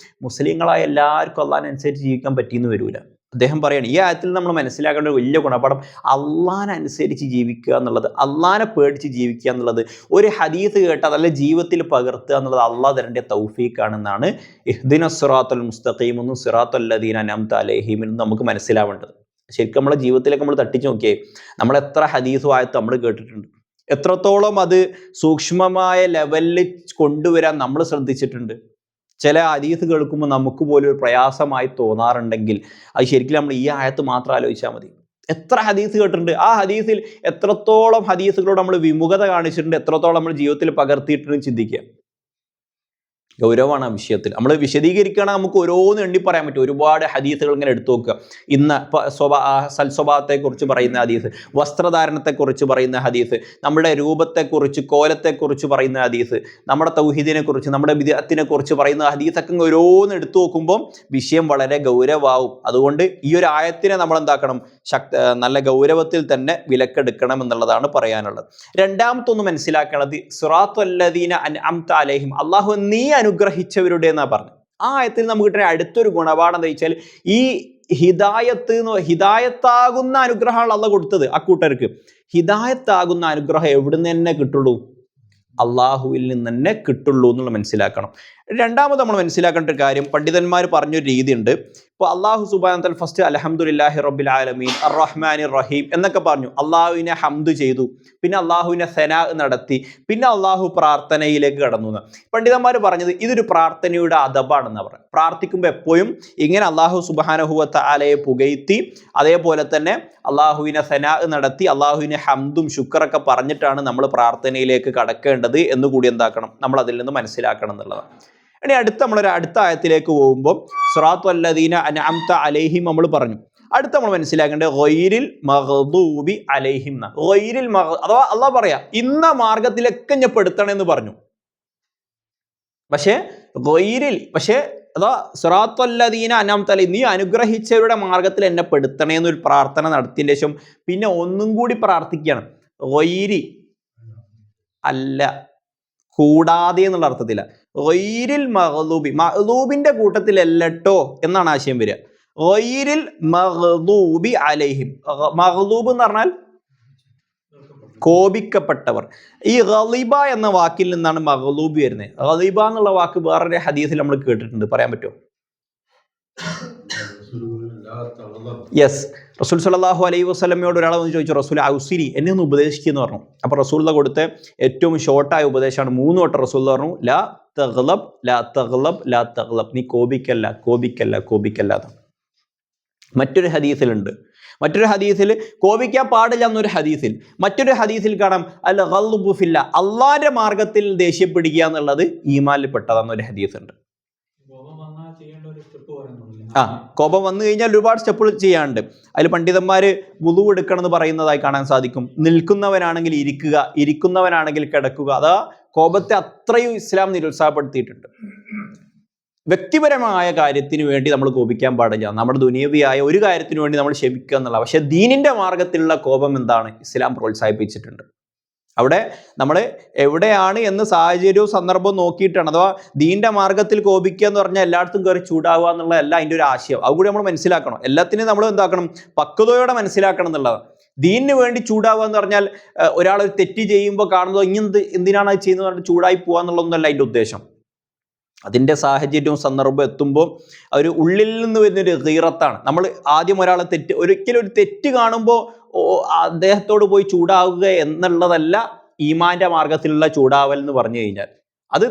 Speaker 1: മുസ്ലിങ്ങളായ എല്ലാവർക്കും അള്ളാഹിനനുസരിച്ച് ജീവിക്കാൻ പറ്റിയെന്ന് വരില്ല. അദ്ദേഹം പറയാണ് ഈ ആയത്തിൽ നമ്മൾ മനസ്സിലാക്കേണ്ട ഒരു വലിയ ഗുണപാഠം അള്ളാഹിനനുസരിച്ച് ജീവിക്കുക എന്നുള്ളത്, അള്ളാഹിനെ പേടിച്ച് ജീവിക്കുക എന്നുള്ളത്, ഒരു ഹദീസ് കേട്ട് അതല്ല ജീവിതത്തിൽ പകർത്തുക എന്നുള്ളത് അള്ളാഹ് തരേണ്ട തൗഫീഖാണെന്നാണ് ഇഹ്ദിന സിറാത്തുൽ മുസ്തഖീം എന്നും സിറാത്തുൽ ലദീന അൻഅംത അലൈഹിം എന്നും നമുക്ക് മനസ്സിലാവേണ്ടത്. ശരിക്കും നമ്മളെ ജീവിതത്തിലേക്ക് നമ്മൾ തട്ടിച്ച് നോക്കിയേ, നമ്മൾ എത്ര ഹദീസും ആയത്തും നമ്മൾ കേട്ടിട്ടുണ്ട്, എത്രത്തോളം അത് സൂക്ഷ്മമായ ലെവലിൽ കൊണ്ടുവരാൻ നമ്മൾ ശ്രദ്ധിച്ചിട്ടുണ്ട്. ചില ഹദീസ് കേൾക്കുമ്പോൾ നമുക്ക് പോലും ഒരു പ്രയാസമായി തോന്നാറുണ്ടെങ്കിൽ അത് ശരിക്കും നമ്മൾ ഈ ആയത്ത് മാത്രം ആലോചിച്ചാൽ മതി. എത്ര ഹദീസ് കേട്ടിട്ടുണ്ട്, ആ ഹദീസിൽ എത്രത്തോളം ഹദീസുകളോട് നമ്മൾ വിമുഖത കാണിച്ചിട്ടുണ്ട്, എത്രത്തോളം നമ്മൾ ജീവിതത്തിൽ പകർത്തിയിട്ടുണ്ട് ചിന്തിക്കുക. ഗൗരവമാണ് ആ വിഷയത്തിൽ. നമ്മൾ വിശദീകരിക്കുകയാണെങ്കിൽ നമുക്ക് ഓരോന്ന് എണ്ണി പറയാൻ പറ്റും. ഒരുപാട് ഹദീസുകൾ ഇങ്ങനെ എടുത്തു നോക്കുക. ഇന്ന് സൽസ്വഭാവത്തെക്കുറിച്ച് പറയുന്ന ഹദീസ്, വസ്ത്രധാരണത്തെക്കുറിച്ച് പറയുന്ന ഹദീസ്, നമ്മുടെ രൂപത്തെക്കുറിച്ച് കോലത്തെക്കുറിച്ച് പറയുന്ന ഹദീസ്, നമ്മുടെ തൗഹീദിനെ കുറിച്ച് നമ്മുടെ ബിദ്അത്തിനെ കുറിച്ച് പറയുന്ന ഹദീസൊക്കെ ഓരോന്ന് എടുത്തു നോക്കുമ്പോൾ വിഷയം വളരെ ഗൗരവമാവും. അതുകൊണ്ട് ഈ ഒരു ആയത്തിനെ നമ്മൾ എന്താക്കണം, നല്ല ഗൗരവത്തിൽ തന്നെ വിലക്കെടുക്കണം എന്നുള്ളതാണ് പറയാനുള്ളത്. രണ്ടാമത്തൊന്ന് മനസ്സിലാക്കേണ്ടത് സിറാത്തുൽ ലദീന അൻഅംത അലൈഹിം, അല്ലാഹു നീ അനുഗ്രഹിച്ചവരുടെ എന്നാ പറഞ്ഞു. ആ ആയത്തിൽ നമുക്ക് കിട്ടുന്ന അടുത്തൊരു ഗുണപാഠം എന്താ വെച്ചാൽ ഈ ഹിദായത്താകുന്ന അനുഗ്രഹമാണ് അള്ളാഹ് കൊടുത്തത്. ആ കൂട്ടർക്ക് ഹിദായത്താകുന്ന അനുഗ്രഹം എവിടുന്ന് തന്നെ കിട്ടുള്ളൂ, അള്ളാഹുവിൽ നിന്ന് തന്നെ കിട്ടുള്ളൂ എന്നുള്ള മനസ്സിലാക്കണം. രണ്ടാമത് നമ്മൾ മനസ്സിലാക്കേണ്ട ഒരു കാര്യം, പണ്ഡിതന്മാർ പറഞ്ഞൊരു രീതിയുണ്ട്. ഇപ്പോൾ അള്ളാഹു സുബ്ഹാനഹു വ തആല ഫസ്റ്റ് അൽഹംദുലില്ലാഹി റബ്ബിൽ ആലമീൻ അർറഹ്മാനിർ റഹീം എന്നൊക്കെ പറഞ്ഞു, അള്ളാഹുവിനെ ഹംദ് ചെയ്തു, പിന്നെ അള്ളാഹുവിനെ സനാ നടത്തി, പിന്നെ അള്ളാഹു പ്രാർത്ഥനയിലേക്ക് കടന്നു എന്ന് പണ്ഡിതന്മാർ പറഞ്ഞത് ഇതൊരു പ്രാർത്ഥനയുടെ അദബാണെന്നാണ് പറയുന്നത്. പ്രാർത്ഥിക്കുമ്പോൾ എപ്പോഴും ഇങ്ങനെ അള്ളാഹു സുബ്ഹാനഹു വ തആലയെ പുകഴ്ത്തി അതേപോലെ തന്നെ അള്ളാഹുവിനെ സനാ നടത്തി അള്ളാഹുവിനെ ഹംദും ശുക്റൊക്കെ പറഞ്ഞിട്ടാണ് നമ്മൾ പ്രാർത്ഥനയിലേക്ക് കടക്കേണ്ടത് എന്നുകൂടി എന്താക്കണം, നമ്മൾ അതിൽ നിന്ന് മനസ്സിലാക്കണം എന്നുള്ളതാണ്. ഇനി നമ്മളൊരു അടുത്ത ആയത്തിലേക്ക് പോകുമ്പോൾ സിറാത്തുൽ ലദീന അൻഅംത അലൈഹിം നമ്മൾ പറഞ്ഞു. അടുത്ത നമ്മൾ മനസ്സിലാക്കേണ്ടത് ഗൈരിൽ മഗ്ദൂബി അലൈഹിം എന്നാണ്. ഗൈരിൽ അഥവാ അള്ളാഹ് പറയാ ഇന്ന മാർഗത്തിലൊക്കെ ഞാൻ പെടുത്തണമെന്ന് പറഞ്ഞു. പക്ഷേ അതാ സിറാത്തല്ലദീന അൻഅംത അലൈഹിം, നീ അനുഗ്രഹിച്ചവരുടെ മാർഗത്തിൽ എന്നെ പെടുത്തണേന്നൊരു പ്രാർത്ഥന നടത്തിയതിന് ശേഷം പിന്നെ ഒന്നും കൂടി പ്രാർത്ഥിക്കുകയാണ്. ഗൈരി അല്ല, കൂടാതെ എന്നുള്ള അർത്ഥത്തില. ഗൈരിൽ മഗ്ദൂബി, മഗ്ദൂബിന്റെ കൂട്ടത്തിലല്ലട്ടോ എന്നാണ് ആശയം വരിക. ഗൈരിൽ മഗ്ദൂബി അലൈഹിം, മഗ്ദൂബ് എന്ന് പറഞ്ഞാൽ കോപിക്കപ്പെട്ടവർ. ഈ ഗളിബ എന്ന വാക്കിൽ നിന്നാണ് മഗ്ദൂബി വരുന്നത്. ഗളിബ എന്നുള്ള വാക്ക് വേറൊരു ഹദീസിൽ നമ്മൾ കേട്ടിട്ടുണ്ട്, പറയാൻ പറ്റുമോ? യെസ്, റസൂൽ സല്ലല്ലാഹു അലൈഹി വസല്ലമയോട് ഒരാളെ വന്ന് ചോദിച്ചു, റസൂൽ ഔസിരി, എന്നെ ഒന്ന് ഉപദേശിക്കുന്നു പറഞ്ഞു. അപ്പോൾ റസൂൽ കൊടുത്ത ഏറ്റവും ഷോർട്ടായ ഉപദേശമാണ് 3 വട്ടം റസൂൽ പറഞ്ഞു, ലാ തഗ്ലബ് ലാ തഗ്ലബ് ലാ തഗ്ലബ്, നീ കോപിക്കല്ല കോപിക്കല്ല കോപിക്കല്ല. മറ്റൊരു ഹദീസിൽ കോപിക്കാൻ പാടില്ല എന്നൊരു ഹദീസിൽ, മറ്റൊരു ഹദീസിൽ കാണാം അൽ ഗൾബു ഫില്ല, അള്ളാന്റെ മാർഗത്തിൽ ദേഷ്യപ്പെടുക എന്നുള്ളത് ഈമാനിൽ പെട്ടതാന്നൊരു ഹദീസ് ഉണ്ട്. കോപം വന്നു കഴിഞ്ഞാൽ ഒരുപാട് സ്റ്റെപ്പുകൾ ചെയ്യാനുണ്ട്. അതിൽ പണ്ഡിതന്മാര് വുളു എടുക്കണം എന്ന് പറയുന്നതായി കാണാൻ സാധിക്കും. നിൽക്കുന്നവനാണെങ്കിൽ ഇരിക്കുക, ഇരിക്കുന്നവനാണെങ്കിൽ കിടക്കുക. അതാ കോപത്തെ അത്രയും ഇസ്ലാം നിരുത്സാഹപ്പെടുത്തിയിട്ടുണ്ട്. വ്യക്തിപരമായ കാര്യത്തിന് വേണ്ടി നമ്മൾ കോപിക്കാൻ പാടില്ല, നമ്മുടെ ദുനിയവിയായ ഒരു കാര്യത്തിന് വേണ്ടി നമ്മൾ ക്ഷമിക്കുക എന്നുള്ള. പക്ഷെ ദീനിന്റെ മാർഗത്തിലുള്ള കോപം എന്താണ് ഇസ്ലാം പ്രോത്സാഹിപ്പിച്ചിട്ടുണ്ട്. അവിടെ നമ്മൾ എവിടെയാണ് എന്ന് സാഹചര്യവും സന്ദർഭവും നോക്കിയിട്ടാണ്. അഥവാ ദീന്റെ മാർഗത്തിൽ കോപിക്കുക എന്ന് പറഞ്ഞാൽ എല്ലായിടത്തും കയറി ചൂടാവുക എന്നുള്ളതല്ല അതിൻ്റെ ഒരു ആശയം. അതുകൂടി നമ്മൾ മനസ്സിലാക്കണം. എല്ലാത്തിനും നമ്മൾ എന്താക്കണം, പക്വതയോടെ മനസ്സിലാക്കണം എന്നുള്ളതാണ്. ദീനിന് വേണ്ടി ചൂടാവുക എന്ന് പറഞ്ഞാൽ ഒരാൾ ഒരു തെറ്റ് ചെയ്യുമ്പോൾ കാണുന്നത് എന്തിനാണ് അത് ചെയ്യുന്നത് പറഞ്ഞിട്ട് ചൂടായി പോകുക എന്നുള്ളതൊന്നുമല്ല അതിൻ്റെ ഉദ്ദേശം. അതിൻ്റെ സാഹചര്യവും സന്ദർഭവും എത്തുമ്പോൾ ഒരു ഉള്ളിൽ നിന്ന് വരുന്നൊരു ഗീറത്താണ്. നമ്മൾ ആദ്യം ഒരിക്കലും ഒരു തെറ്റ് കാണുമ്പോൾ അദ്ദേഹത്തോട് പോയി ചൂടാവുക എന്നുള്ളതല്ല ഈമാന്റെ മാർഗത്തിലുള്ള ചൂടാവൽ എന്ന് പറഞ്ഞു കഴിഞ്ഞാൽ. അത്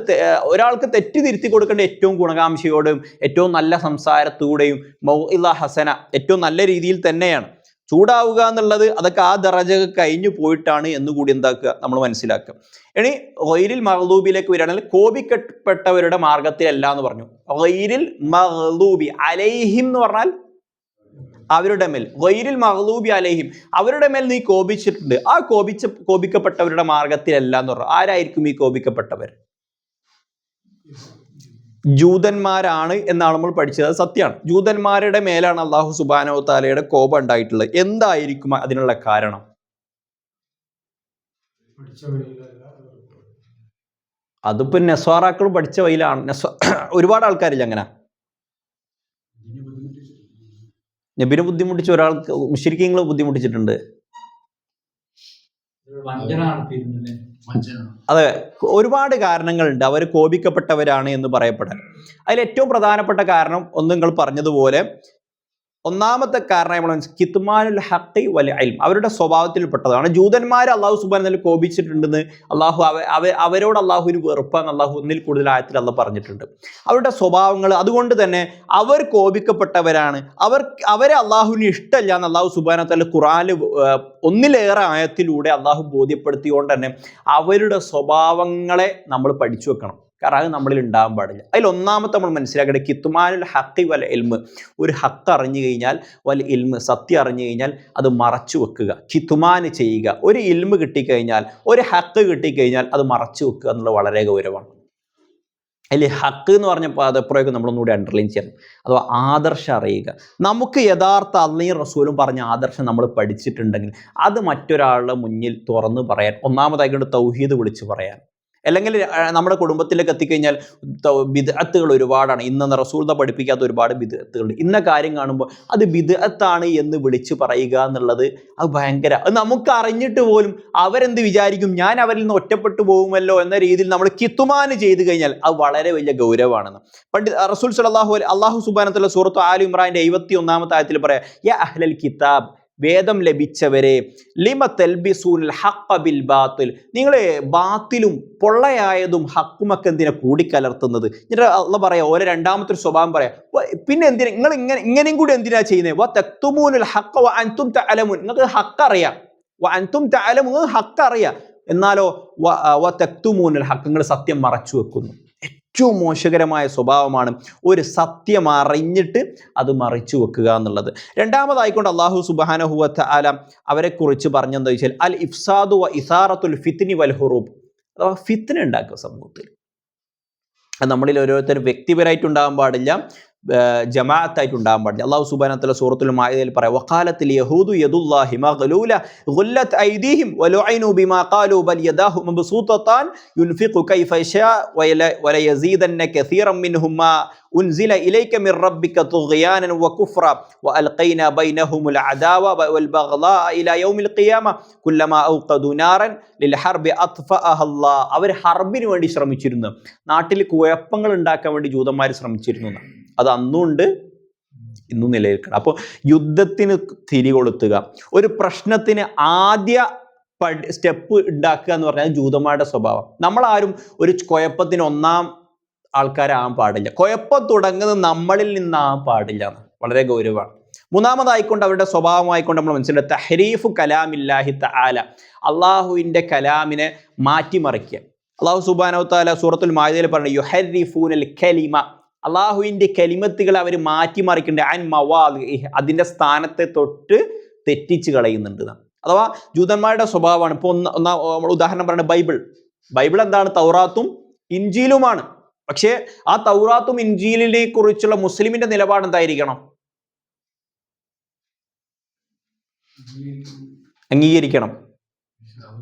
Speaker 1: ഒരാൾക്ക് തെറ്റ് തിരുത്തി കൊടുക്കേണ്ട ഏറ്റവും ഗുണകാംക്ഷയോടും ഏറ്റവും നല്ല സംസാരത്തോടെയും മൗഇദ ഹസന, ഏറ്റവും നല്ല രീതിയിൽ തന്നെയാണ്. ചൂടാവുക എന്നുള്ളത് അതൊക്കെ ആ ദറജ കഴിഞ്ഞു പോയിട്ടാണ് എന്നുകൂടി എന്താക്കുക നമ്മൾ മനസ്സിലാക്കുക. ഇനി ഗൈരിൽ മഗ്ദൂബിലേക്ക് വരികയാണെങ്കിൽ കോപിക്കപ്പെട്ടവരുടെ മാർഗത്തിലല്ല എന്ന് പറഞ്ഞു. ഗൈരിൽ മഗ്ദൂബി അലൈഹിം എന്ന് പറഞ്ഞാൽ അവരുടെ മേൽ, ഗൈരിൽ മഗ്ദൂബി അലൈഹിം അവരുടെ മേൽ നീ കോപിച്ചിട്ടുണ്ട്, ആ കോപിക്കപ്പെട്ടവരുടെ മാർഗത്തിലല്ല എന്ന് പറഞ്ഞു. ആരായിരിക്കും ഈ കോപിക്കപ്പെട്ടവർ? ജൂതന്മാരാണ് എന്നാണ് നമ്മൾ പഠിച്ചത്. അത് സത്യമാണ്. ജൂതന്മാരുടെ മേലാണ് അല്ലാഹു സുബ്ഹാനഹു വ തആലയുടെ കോപം ഉണ്ടായിട്ടുള്ളത്. എന്തായിരിക്കും അതിനുള്ള കാരണം? അതിപ്പോ നസ്വാറാക്കൾ പഠിച്ച വഴിയിലാണ്. ഒരുപാട് ആൾക്കാരില്ല അങ്ങനെ. നബിനെ ബുദ്ധിമുട്ടിച്ച ഒരാൾക്ക് മുശ്രിക്കീങ്ങൾ ബുദ്ധിമുട്ടിച്ചിട്ടുണ്ട്. അതെ, ഒരുപാട് കാരണങ്ങളുണ്ട് അവർ കോപിക്കപ്പെട്ടവരാണ് എന്ന് പറയപ്പെടാൻ. അതിൽ ഏറ്റവും പ്രധാനപ്പെട്ട കാരണം ഒന്ന് നിങ്ങൾ പറഞ്ഞതുപോലെ, ഒന്നാമത്തെ കാരണം കിത്മാനുൽ ഹഖി വൽ ഇൽം, അവരുടെ സ്വഭാവത്തിൽപ്പെട്ടതാണ്. ജൂതന്മാർ അല്ലാഹു സുബ്ഹാനഹു വ തആല കോപിച്ചിട്ടുണ്ടെന്ന് അവരോട് അല്ലാഹുവിന് വെറുപ്പാന്ന് അല്ലാഹു ഒന്നിൽ കൂടുതൽ ആയത്തിൽ അല്ലാഹു പറഞ്ഞിട്ടുണ്ട്. അവരുടെ സ്വഭാവങ്ങൾ, അതുകൊണ്ട് തന്നെ അവർ കോപിക്കപ്പെട്ടവരാണ്. അവരെ അല്ലാഹുവിന് ഇഷ്ടമല്ല എന്ന് അല്ലാഹു സുബ്ഹാനഹു വ തആല ഖുർആനിൽ ഒന്നിലേറെ ആയത്തിലൂടെ അല്ലാഹു ബോധ്യപ്പെടുത്തിയോണ്ട് തന്നെ അവരുടെ സ്വഭാവങ്ങളെ നമ്മൾ പഠിച്ചു വെക്കണം. കാരണം അത് നമ്മളിൽ ഉണ്ടാകാൻ പാടില്ല. അതിൽ ഒന്നാമത്തെ നമ്മൾ മനസ്സിലാക്കേണ്ടത് കിത്മാനുൽ ഹഖി വൽ ഇൽമ്, ഒരു ഹക്ക് അറിഞ്ഞു കഴിഞ്ഞാൽ വൽ ഇൽമ്, സത്യം അറിഞ്ഞു കഴിഞ്ഞാൽ അത് മറച്ചു വെക്കുക, കിത്മാന് ചെയ്യുക. ഒരു ഇൽമ് കിട്ടിക്കഴിഞ്ഞാൽ, ഒരു ഹക്ക് കിട്ടിക്കഴിഞ്ഞാൽ അത് മറച്ചു വെക്കുക എന്നുള്ളത് വളരെ ഗൗരവമാണ്. അതിൽ ഹക്ക് എന്ന് പറഞ്ഞ പദപ്രയോഗം നമ്മളൊന്നുകൂടി അണ്ടർലൈൻ ചെയ്യണം. അഥവാ ആദർശം അറിയുക. നമുക്ക് യഥാർത്ഥ അള്ളയും റസൂലും പറഞ്ഞ ആദർശം നമ്മൾ പഠിച്ചിട്ടുണ്ടെങ്കിൽ അത് മറ്റൊരാളുടെ മുന്നിൽ തുറന്ന് പറയാൻ, ഒന്നാമതായിക്കൊണ്ട് തൗഹീദ് വിളിച്ച് പറയാൻ, അല്ലെങ്കിൽ നമ്മുടെ കുടുംബത്തിലേക്ക് എത്തിക്കഴിഞ്ഞാൽ ബിദ്അത്തുകൾ ഒരുപാടാണ്. ഇന്ന റസൂൽത പഠിപ്പിക്കാത്ത ഒരുപാട് ബിദ്അത്തുകളുണ്ട്. ഇന്ന കാര്യം കാണുമ്പോൾ അത് ബിദ്അത്താണ് എന്ന് വിളിച്ച് പറയുക എന്നുള്ളത് അത് ഭയങ്കര, അത് നമുക്ക് അറിഞ്ഞിട്ട് പോലും അവരെന്ത് വിചാരിക്കും, ഞാൻ അവരിൽ നിന്ന് ഒറ്റപ്പെട്ടു പോകുമല്ലോ എന്ന രീതിയിൽ നമ്മൾ കിത്തുമാന് ചെയ്തു കഴിഞ്ഞാൽ അത് വളരെ വലിയ ഗൗരവമാണെന്ന് റസൂൽ അല്ലാഹു സുബ്ഹാനഹു വ തആല സൂറത്ത് ആൽ ഇംറാന്റെ 71-ാമത്തെ ആയത്തിൽ പറയാം, യാ അഹ്ലൽ കിതാബ്, വേദം ലഭിച്ചവരെ, ലിമ തൽബിസൂനൽ ഹഖ ബിൽ ബാത്തിൽ, നിങ്ങൾ ബാത്തിലും പൊള്ളയായതും ഹക്കുമൊക്കെ എന്തിനാ കൂടിക്കലർത്തുന്നത്? എന്നിട്ട് അള്ളാഹ് പറയാം, ഓരോ രണ്ടാമത്തെ ഒരു സ്വഭാവം പറയാം, പിന്നെ എന്തിനാ നിങ്ങൾ ഇങ്ങനെയും കൂടി എന്തിനാ ചെയ്യുന്നത്? വ തക്തുമൂനുൽ ഹഖ വ അൻതും തഅലമൂൻ, നിങ്ങൾക്ക് ഹക്ക് അറിയാം, വ അൻതും തഅലമൂൻ, ഹക്ക് അറിയാം, എന്നാലോ വ തക്തുമൂനുൽ ഹഖ്, നിങ്ങൾ സത്യം മറച്ചു വെക്കുന്നു. ഏറ്റവും മോശകരമായ സ്വഭാവമാണ് ഒരു സത്യം അറിഞ്ഞിട്ട് അത് മറിച്ചു വെക്കുക എന്നുള്ളത്. രണ്ടാമതായിക്കൊണ്ട് അല്ലാഹു സുബ്ഹാനഹു വ തആല അവരെ കുറിച്ച് പറഞ്ഞെന്താ വെച്ചാൽ അൽ ഇഫ്സാദു വ ഇസാറത്തുൽ ഫിത്നി വൽ ഹുറൂബ്, അഥവാ ഫിത്ന ഉണ്ടാക്കുക സമൂഹത്തിൽ. അത് നമ്മളിൽ ഓരോരുത്തരും വ്യക്തിപരമായിട്ട് ഉണ്ടാകാൻ പാടില്ല, ജമാഅത്തായിട്ട് ഉണ്ടാകാൻ പാടില്ല. അല്ലാഹു സുബ്ഹാനഹു വ തആല സൂറത്തുൽ മാഇദയിൽ പറയാം, വഖാലത്തിൽ യഹൂദു യദുല്ലാഹി മഗ്ലൂല ഗുല്ലത് ഐദീഹിം വലുഇനു ബിമാ ഖാലു ബൽ യദാഹു മബ്സൂതതാൻ യുൻഫിഖു കൈഫ യശാ വല യസീദന്ന കസീറൻ മിൻഹും മാ ഉൻസില ഇലൈക മിർ റബ്ബിക തുഗ്യാനൻ വകുഫ്ര വഅൽഖൈനാ ബൈനഹുമുൽ അദാവ വൽ ബഗ്ളാ ഇലാ യൗമിൽ ഖിയാമ കുല്ലമാ ഔഖദു നാറൻ ലിൽ ഹർബി അത്ഫഅഹ അല്ലാഹ്. അവർ ഹർബിന് വേണ്ടി ശ്രമിച്ചിരുന്നു, നാട്ടിൽ കുഴപ്പങ്ങൾ ഉണ്ടാക്കാൻ വേണ്ടി ജൂതന്മാർ ശ്രമിച്ചിരുന്നു. അത് അന്നും ഉണ്ട്, ഇന്നും നിലനിൽക്കണം. അപ്പോൾ യുദ്ധത്തിന് തിരികൊളുത്തുക, ഒരു പ്രശ്നത്തിന് ആദ്യ സ്റ്റെപ്പ് ഉണ്ടാക്കുക എന്ന് പറഞ്ഞാൽ ജൂതന്മാരുടെ സ്വഭാവം. നമ്മളാരും ഒരു കുഴപ്പത്തിന് ഒന്നാം ആൾക്കാരാകാൻ പാടില്ല. കുഴപ്പം തുടങ്ങുന്നത് നമ്മളിൽ നിന്നാകാൻ പാടില്ല എന്ന് വളരെ ഗൗരവമാണ്. മൂന്നാമതായിക്കൊണ്ട് അവരുടെ സ്വഭാവമായിക്കൊണ്ട് നമ്മൾ മനസ്സിലാക്കുക തഹരീഫു കലാമില്ലാഹി തആല, അള്ളാഹുവിൻ്റെ കലാമിനെ മാറ്റിമറിക്കുക. അള്ളാഹു സുബ്ഹാനഹു തആല സൂറത്തുൽ മാഇദയിൽ പറഞ്ഞു യുഹരിഫൂനൽ കലിമ, അള്ളാഹുവിൻ്റെ കലിമത്തുകൾ അവർ മാറ്റിമറിക്കുന്നുണ്ട്, അൻ മവാദിഇഹി, അതിൻ്റെ സ്ഥാനത്തെ തൊട്ട് തെറ്റിച്ച് കളയുന്നുണ്ട്. അഥവാ ജൂതന്മാരുടെ സ്വഭാവമാണ്. ഇപ്പോൾ ഉദാഹരണം പറയുന്നത് ബൈബിൾ എന്താണ്? തൗറാത്തും ഇഞ്ചീലുമാണ്. പക്ഷേ ആ തൗറാത്തും ഇഞ്ചീലിനെ കുറിച്ചുള്ള മുസ്ലിമിന്റെ നിലപാട് എന്തായിരിക്കണം? അംഗീകരിക്കണം.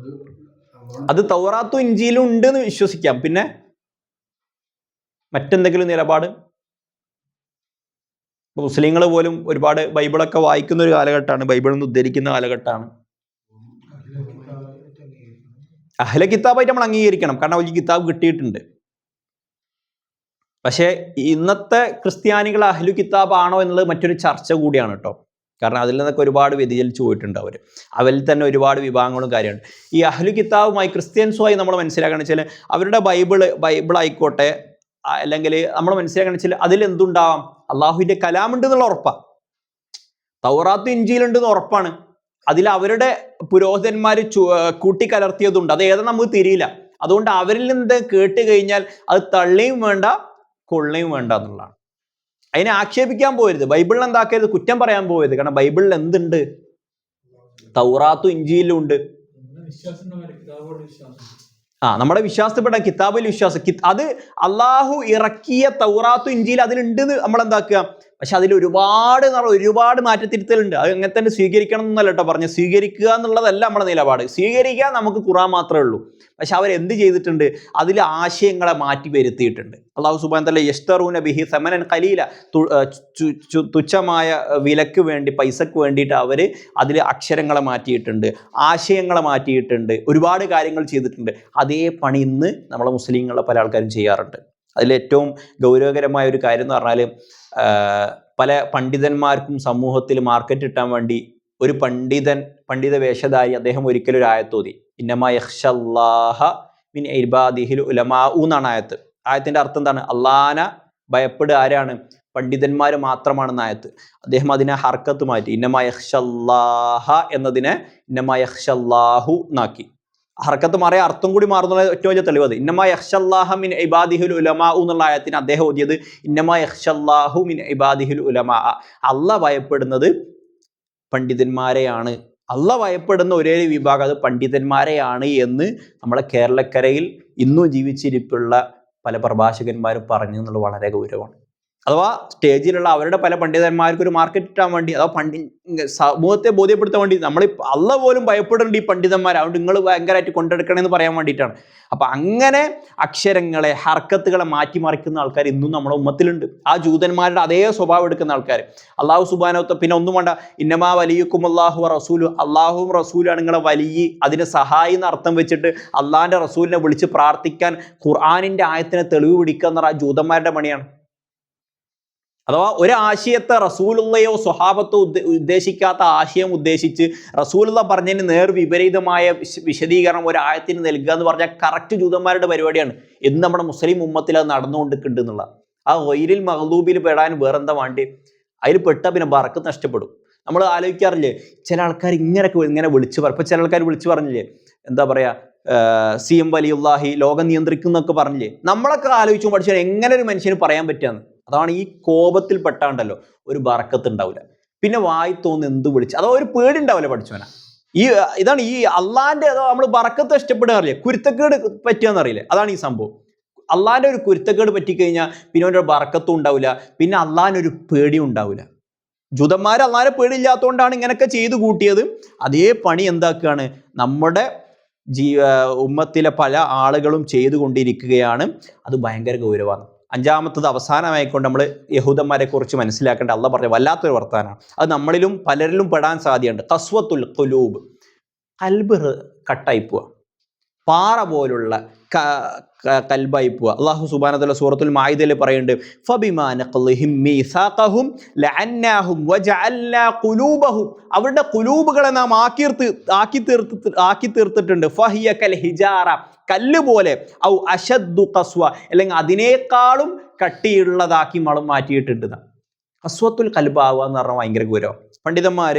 Speaker 1: അത് തൗറാത്തും ഇഞ്ചീലും ഉണ്ട് എന്ന് വിശ്വസിക്കാം. പിന്നെ മറ്റെന്തെങ്കിലും നിലപാട്? മുസ്ലിങ്ങൾ പോലും ഒരുപാട് ബൈബിളൊക്കെ വായിക്കുന്ന ഒരു കാലഘട്ടമാണ്, ബൈബിളിൽ നിന്ന് ഉദ്ധരിക്കുന്ന കാലഘട്ടമാണ്. അഹ്ല കിതാബായിട്ട് നമ്മൾ അംഗീകരിക്കണം, കാരണം അവർക്ക് കിതാബ് കിട്ടിയിട്ടുണ്ട്. പക്ഷേ ഇന്നത്തെ ക്രിസ്ത്യാനികൾ അഹ്ലു കിതാബ് ആണോ എന്നുള്ളത് മറ്റൊരു ചർച്ച കൂടിയാണ് കേട്ടോ. കാരണം അതിൽ നിന്നൊക്കെ ഒരുപാട് വ്യതിചലിച്ചു പോയിട്ടുണ്ട് അവരിൽ തന്നെ ഒരുപാട് വിഭാഗങ്ങളും കാര്യമുണ്ട്. ഈ അഹ്ലു കിതാബുമായി ക്രിസ്ത്യൻസുമായി നമ്മൾ മനസ്സിലാക്കുകയെന്ന് വെച്ചാൽ അവരുടെ ബൈബിൾ ആയിക്കോട്ടെ, അല്ലെങ്കിൽ നമ്മൾ മനസ്സിലാക്കുകയെന്ന് വെച്ചാൽ അതിൽ എന്തുണ്ടാവാം? അള്ളാഹുവിൻ്റെ കലാമുണ്ട് എന്നുള്ള ഉറപ്പാണ്. തൗറാത്ത് ഇഞ്ചീലുണ്ടെന്ന് ഉറപ്പാണ്. അതിൽ അവരുടെ പുരോഹിതന്മാർ കൂട്ടിക്കലർത്തിയതുണ്ട്. അത് ഏതാ നമുക്ക് തിരിയില്ല. അതുകൊണ്ട് അവരിൽ നിന്ന് കേട്ട് കഴിഞ്ഞാൽ അത് തള്ളിയും വേണ്ട കൊള്ളയും വേണ്ട എന്നുള്ളതാണ്. അതിനെ ആക്ഷേപിക്കാൻ പോകരുത്, ബൈബിളിൽ എന്താക്കരുത്, കുറ്റം പറയാൻ പോകരുത്. കാരണം ബൈബിളിൽ എന്തുണ്ട്? തൗറാത്തും ഇഞ്ചീലും ഉണ്ട്. നമ്മുടെ വിശ്വാസപ്പെട്ട കിതാബിൽ വിശ്വാസം, അത് അള്ളാഹു ഇറക്കിയ തൗറാത്തും ഇഞ്ചീൽ അതിലുണ്ട് നമ്മൾ എന്താക്കുക. പക്ഷെ അതിൽ ഒരുപാട് മാറ്റത്തിരുത്തലുണ്ട്. അത് എങ്ങനെ തന്നെ സ്വീകരിക്കണം എന്നല്ല കേട്ടോ പറഞ്ഞ്, സ്വീകരിക്കുക എന്നുള്ളതല്ല നമ്മുടെ നിലപാട്. സ്വീകരിക്കാൻ നമുക്ക് ഖുർആൻ മാത്രമേ ഉള്ളൂ. പക്ഷെ അവരെന്ത് ചെയ്തിട്ടുണ്ട്? അതിൽ ആശയങ്ങളെ മാറ്റി വരുത്തിയിട്ടുണ്ട്. അല്ലാഹു സുബ്ഹാനഹു വ തആല യശ്തറൂന ബിഹി സമനൻ ഖലീല, തുച്ഛമായ വിലക്ക് വേണ്ടി, പൈസക്ക് വേണ്ടിയിട്ട് അവർ അതിൽ അക്ഷരങ്ങളെ മാറ്റിയിട്ടുണ്ട്, ആശയങ്ങളെ മാറ്റിയിട്ടുണ്ട്, ഒരുപാട് കാര്യങ്ങൾ ചെയ്തിട്ടുണ്ട്. അതേ പണി ഇന്ന് നമ്മളെ മുസ്ലിങ്ങളുടെ പല ആൾക്കാരും ചെയ്യാറുണ്ട്. അതിലേറ്റവും ഗൗരവകരമായ ഒരു കാര്യം എന്ന് പറഞ്ഞാൽ, പല പണ്ഡിതന്മാർക്കും സമൂഹത്തിൽ മാർക്കറ്റ് കിട്ടാൻ വേണ്ടി ഒരു പണ്ഡിത വേഷധാരി അദ്ദേഹം ഒരിക്കലും ഒരു ആയത്തോതി, ഇന്നമാ യഖ്ഷല്ലാഹ മിൻ ഇബാദിഹിൽ ഉലമാഉ എന്നാണ് ആയത്ത്. ആയത്തിന്റെ അർത്ഥം എന്താണ്? അള്ളാഹനെ ഭയപ്പെടുക ആരാണ്? പണ്ഡിതന്മാർ മാത്രമാണെന്ന ആയത്ത്. അദ്ദേഹം അതിനെ ഹർക്കത്ത് മാറ്റി, ഇന്നമാ യഖ്ഷല്ലാഹ എന്നതിനെ ഇന്നമാ യഖ്ഷല്ലാഹു എന്നാക്കി. ഹർക്കത്ത് മാറിയ അർത്ഥം കൂടി മാറുന്നുള്ള ഏറ്റവും വലിയ തെളിവ് അത്. ഇന്നമാ യഖ്ഷല്ലാഹ മിൻ ഇബാദിഹിൽ ഉലമാഉ എന്നുള്ള ആയത്തിന് അദ്ദേഹം ഓതിയത് ഇന്നമാ യഖ്ഷല്ലാഹു മിൻ ഇബാദിഹിൽ ഉലമാ, അള്ളാഹ് ഭയപ്പെടുന്നത് പണ്ഡിതന്മാരെയാണ്. അള്ളാഹ് ഭയപ്പെടുന്ന ഒരേ വിഭാഗം അത് പണ്ഡിതന്മാരെയാണ് എന്ന് നമ്മളെ കേരളക്കരയിൽ ഇന്നും ജീവിച്ചിരിപ്പുള്ള പല പ്രഭാഷകന്മാരും പറഞ്ഞു എന്നുള്ളത് വളരെ ഗൗരവമാണ്. അഥവാ സ്റ്റേജിലുള്ള അവരുടെ പല പണ്ഡിതന്മാർക്ക് ഒരു മാർക്കറ്റ് കിട്ടാൻ വേണ്ടി, അഥവാ സമൂഹത്തെ ബോധ്യപ്പെടുത്താൻ വേണ്ടി, നമ്മൾ അള്ളാഹ് പോലും ഭയപ്പെടുന്നുണ്ട് ഈ പണ്ഡിതന്മാർ, അതുകൊണ്ട് നിങ്ങൾ ഭയങ്കരമായിട്ട് കൊണ്ടെടുക്കണമെന്ന് പറയാൻ വേണ്ടിയിട്ടാണ്. അപ്പം അങ്ങനെ അക്ഷരങ്ങളെ, ഹർക്കത്തുകളെ മാറ്റിമറിക്കുന്ന ആൾക്കാർ ഇന്നും നമ്മുടെ ഉമ്മത്തിലുണ്ട്. ആ ജൂതന്മാരുടെ അതേ സ്വഭാവം എടുക്കുന്ന ആൾക്കാർ. അള്ളാഹു സുബ്ഹാനഹു വ തആല പിന്നെ ഒന്നും വേണ്ട, ഇന്നമാ വലിയുക്കും അല്ലാഹു റസൂലു, അള്ളാഹുവും റസൂലാണ് നിങ്ങളെ വലിയ, അതിന് സഹായി എന്ന് അർത്ഥം വെച്ചിട്ട് അള്ളാഹിൻ്റെ റസൂലിനെ വിളിച്ച് പ്രാർത്ഥിക്കാൻ ഖുർആനിൻ്റെ ആയത്തിനെ തെളിവ് പിടിക്കുക എന്ന് പറഞ്ഞാൽ ജൂതന്മാരുടെ പണിയാണ്. അഥവാ ഒരു ആശയത്തെ റസൂലുള്ളയോ സ്വഹാബത്തോ ഉദ്ദേശിക്കാത്ത ആശയം ഉദ്ദേശിച്ച് റസൂലുള്ള പറഞ്ഞതിന് വിപരീതമായ വിശദീകരണം ഒരു ആയത്തിന് നൽകുക എന്ന് പറഞ്ഞാൽ കറക്റ്റ് ജൂതന്മാരുടെ പരിപാടിയാണ്. എന്ന് നമ്മുടെ മുസ്ലിം ഉമ്മത്തിൽ അത് നടന്നുകൊണ്ടിട്ടുണ്ട് എന്നുള്ള ആ ഗൈരിൽ മഗ്ലൂബിൽ പെടാൻ വേറെന്താ വേണ്ടി? അതിൽ പെട്ടാൽ പിന്നെ ബറക്കത്ത് നഷ്ടപ്പെടും. നമ്മൾ ആലോചിക്കാറില്ലേ, ചില ആൾക്കാർ ഇങ്ങനെ വിളിച്ചു പറയും. ഇപ്പം ചില ആൾക്കാർ വിളിച്ചു പറഞ്ഞില്ലേ, എന്താ പറയുക, CM വലിയുല്ലാഹി ലോകം നിയന്ത്രിക്കുന്നൊക്കെ പറഞ്ഞില്ലേ, നമ്മളൊക്കെ ആലോചിച്ചു പഠിച്ചാൽ എങ്ങനെ ഒരു മനുഷ്യന് പറയാൻ പറ്റുകയെന്ന്. അതാണ് ഈ കോപത്തിൽ പെട്ടാണ്ടല്ലോ ഒരു ബറക്കത്ത് ഉണ്ടാവില്ല. പിന്നെ വായി തോന്നുന്നു എന്ത് വിളിച്ച്, അതോ ഒരു പേടി ഉണ്ടാവില്ല പഠിച്ചവനാ. ഇതാണ് ഈ അള്ളാന്റെ, അതോ നമ്മൾ ബറക്കത്ത് ഇഷ്ടപ്പെടുക അറിയില്ലേ, കുരുത്തക്കേട് പറ്റുകയെന്ന് അറിയില്ലേ, അതാണ് ഈ സംഭവം. അള്ളാന്റെ ഒരു കുരുത്തക്കേട് പറ്റിക്കഴിഞ്ഞാൽ പിന്നെ ഒരു ബറക്കത്തും ഉണ്ടാവില്ല, പിന്നെ അള്ളാനൊരു പേടിയും ഉണ്ടാവില്ല. ജൂതന്മാർ അള്ളാനെ പേടിയില്ലാത്തതുകൊണ്ടാണ് ഇങ്ങനെയൊക്കെ ചെയ്തു കൂട്ടിയത്. അതേ പണി എന്താക്കുകയാണ് നമ്മുടെ ഉമ്മത്തിലെ പല ആളുകളും ചെയ്തുകൊണ്ടിരിക്കുകയാണ്. അത് ഭയങ്കര ഗൗരവമാണ്. അഞ്ചാമത്തത് അവസാനമായിക്കൊണ്ട് നമ്മൾ യഹൂദന്മാരെ കുറിച്ച് മനസ്സിലാക്കേണ്ട അള്ളാഹ് പറഞ്ഞ വല്ലാത്തൊരു വർത്താനാണ്. അത് നമ്മളിലും പലരിലും പെടാൻ സാധ്യതയുണ്ട്. ഖസ്വത്തുൽ ഖുലൂബ്, കൽബ് കട്ടായി പോവുക, പാറ പോലുള്ള കൽബായി പോവുക. അല്ലാഹു സുബ്ഹാനഹു വ തആല സൂറത്തുൽ മാഇദയിൽ പറയുന്നുണ്ട്, ഫബിമാ നഖ്ളിഹിം മീസാഖഹും ലഅന്നാഹും വജഅൽനാ ഖുലൂബഹും, അവരുടെ ഖുലൂബുകളെ നാം ആക്കി തീർത്തിട്ടുണ്ട്. ഫഹിയ കൽ ഹിജാറ, കല്ല് പോലെ, ഔ അശദ്ദു ഖസ്വ, അല്ലെങ്കിൽ അതിനേക്കാളും കട്ടിയുള്ളതാക്കി മളം മാറ്റിയിട്ടുണ്ട്. ഖസ്വത്തുൽ ഖൽബാവുക എന്ന് പറഞ്ഞാൽ ഭയങ്കര ഗൗരവം. പണ്ഡിതന്മാർ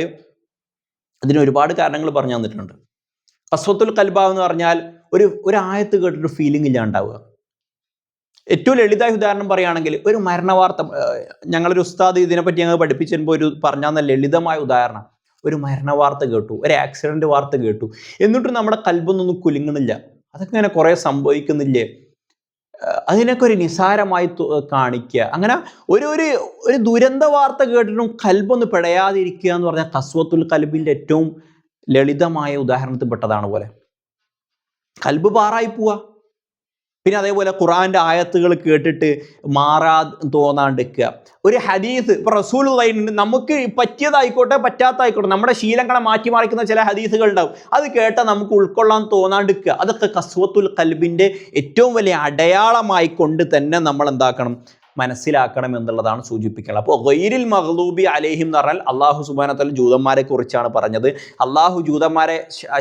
Speaker 1: അതിന് ഒരുപാട് കാരണങ്ങൾ പറഞ്ഞു തന്നിട്ടുണ്ട്. ഖസ്വത്തുൽ ഖൽബ് എന്ന് പറഞ്ഞാൽ ഒരു ആയത്ത് കേട്ടിട്ട് ഫീലിംഗ് ഇല്ലാണ്ടാവുക. ഏറ്റവും ലളിതമായ ഉദാഹരണം പറയുകയാണെങ്കിൽ, ഒരു മരണ വാർത്ത, ഞങ്ങളൊരു ഉസ്താദ് ഇതിനെപ്പറ്റി ഞങ്ങൾ പഠിപ്പിച്ചിരുമ്പോൾ പറഞ്ഞാൽ ലളിതമായ ഉദാഹരണം, ഒരു മരണ വാർത്ത കേട്ടു, ഒരു ആക്സിഡന്റ് വാർത്ത കേട്ടു, എന്നിട്ട് നമ്മുടെ കൽബൊന്നും കുലുങ്ങുന്നില്ല. അതൊക്കെ ഇങ്ങനെ കുറേ സംഭവിക്കുന്നില്ലേ, അതിനൊക്കെ ഒരു നിസാരമായി കാണിക്കുക. അങ്ങനെ ഒരു ദുരന്ത വാർത്ത കേട്ടിട്ടും കൽബൊന്ന് പിടയാതിരിക്കുക എന്ന് പറഞ്ഞാൽ ഖസ്വത്തുൽ ഖൽബിന്റെ ഏറ്റവും ലളിതമായ ഉദാഹരണത്തിൽ പെട്ടതാണ്. പോലെ കൽബ് പാറായി പോവുക. പിന്നെ അതേപോലെ ഖുർആന്റെ ആയത്തുകൾ കേട്ടിട്ട് മാറാ തോന്നാണ്ടിരിക്കുക. ഒരു ഹദീസ് ഇപ്പൊ റസൂലുള്ളാഹി, നമുക്ക് പറ്റിയതായിക്കോട്ടെ പറ്റാത്തതായിക്കോട്ടെ, നമ്മുടെ ശീലങ്ങളെ മാറ്റിമറിക്കുന്ന ചില ഹദീസുകൾ ഉണ്ടാവും, അത് കേട്ടാൽ നമുക്ക് ഉൾക്കൊള്ളാൻ തോന്നാണ്ടിരിക്കുക. അതൊക്കെ ഖസ്വത്തുൽ ഖൽബിന്റെ ഏറ്റവും വലിയ അടയാളമായി കൊണ്ട് തന്നെ നമ്മൾ എന്താക്കണം, മനസ്സിലാക്കണം എന്നുള്ളതാണ് സൂചിപ്പിക്കുന്നത്. അപ്പോൾ ഗൈരിൽ മഗ്ലൂബി അലൈഹിം എന്ന് പറഞ്ഞാൽ അള്ളാഹു സുബ്ഹാനഹു വ തആല ജൂതന്മാരെ കുറിച്ചാണ് പറഞ്ഞത്. അള്ളാഹു ജൂതന്മാരെ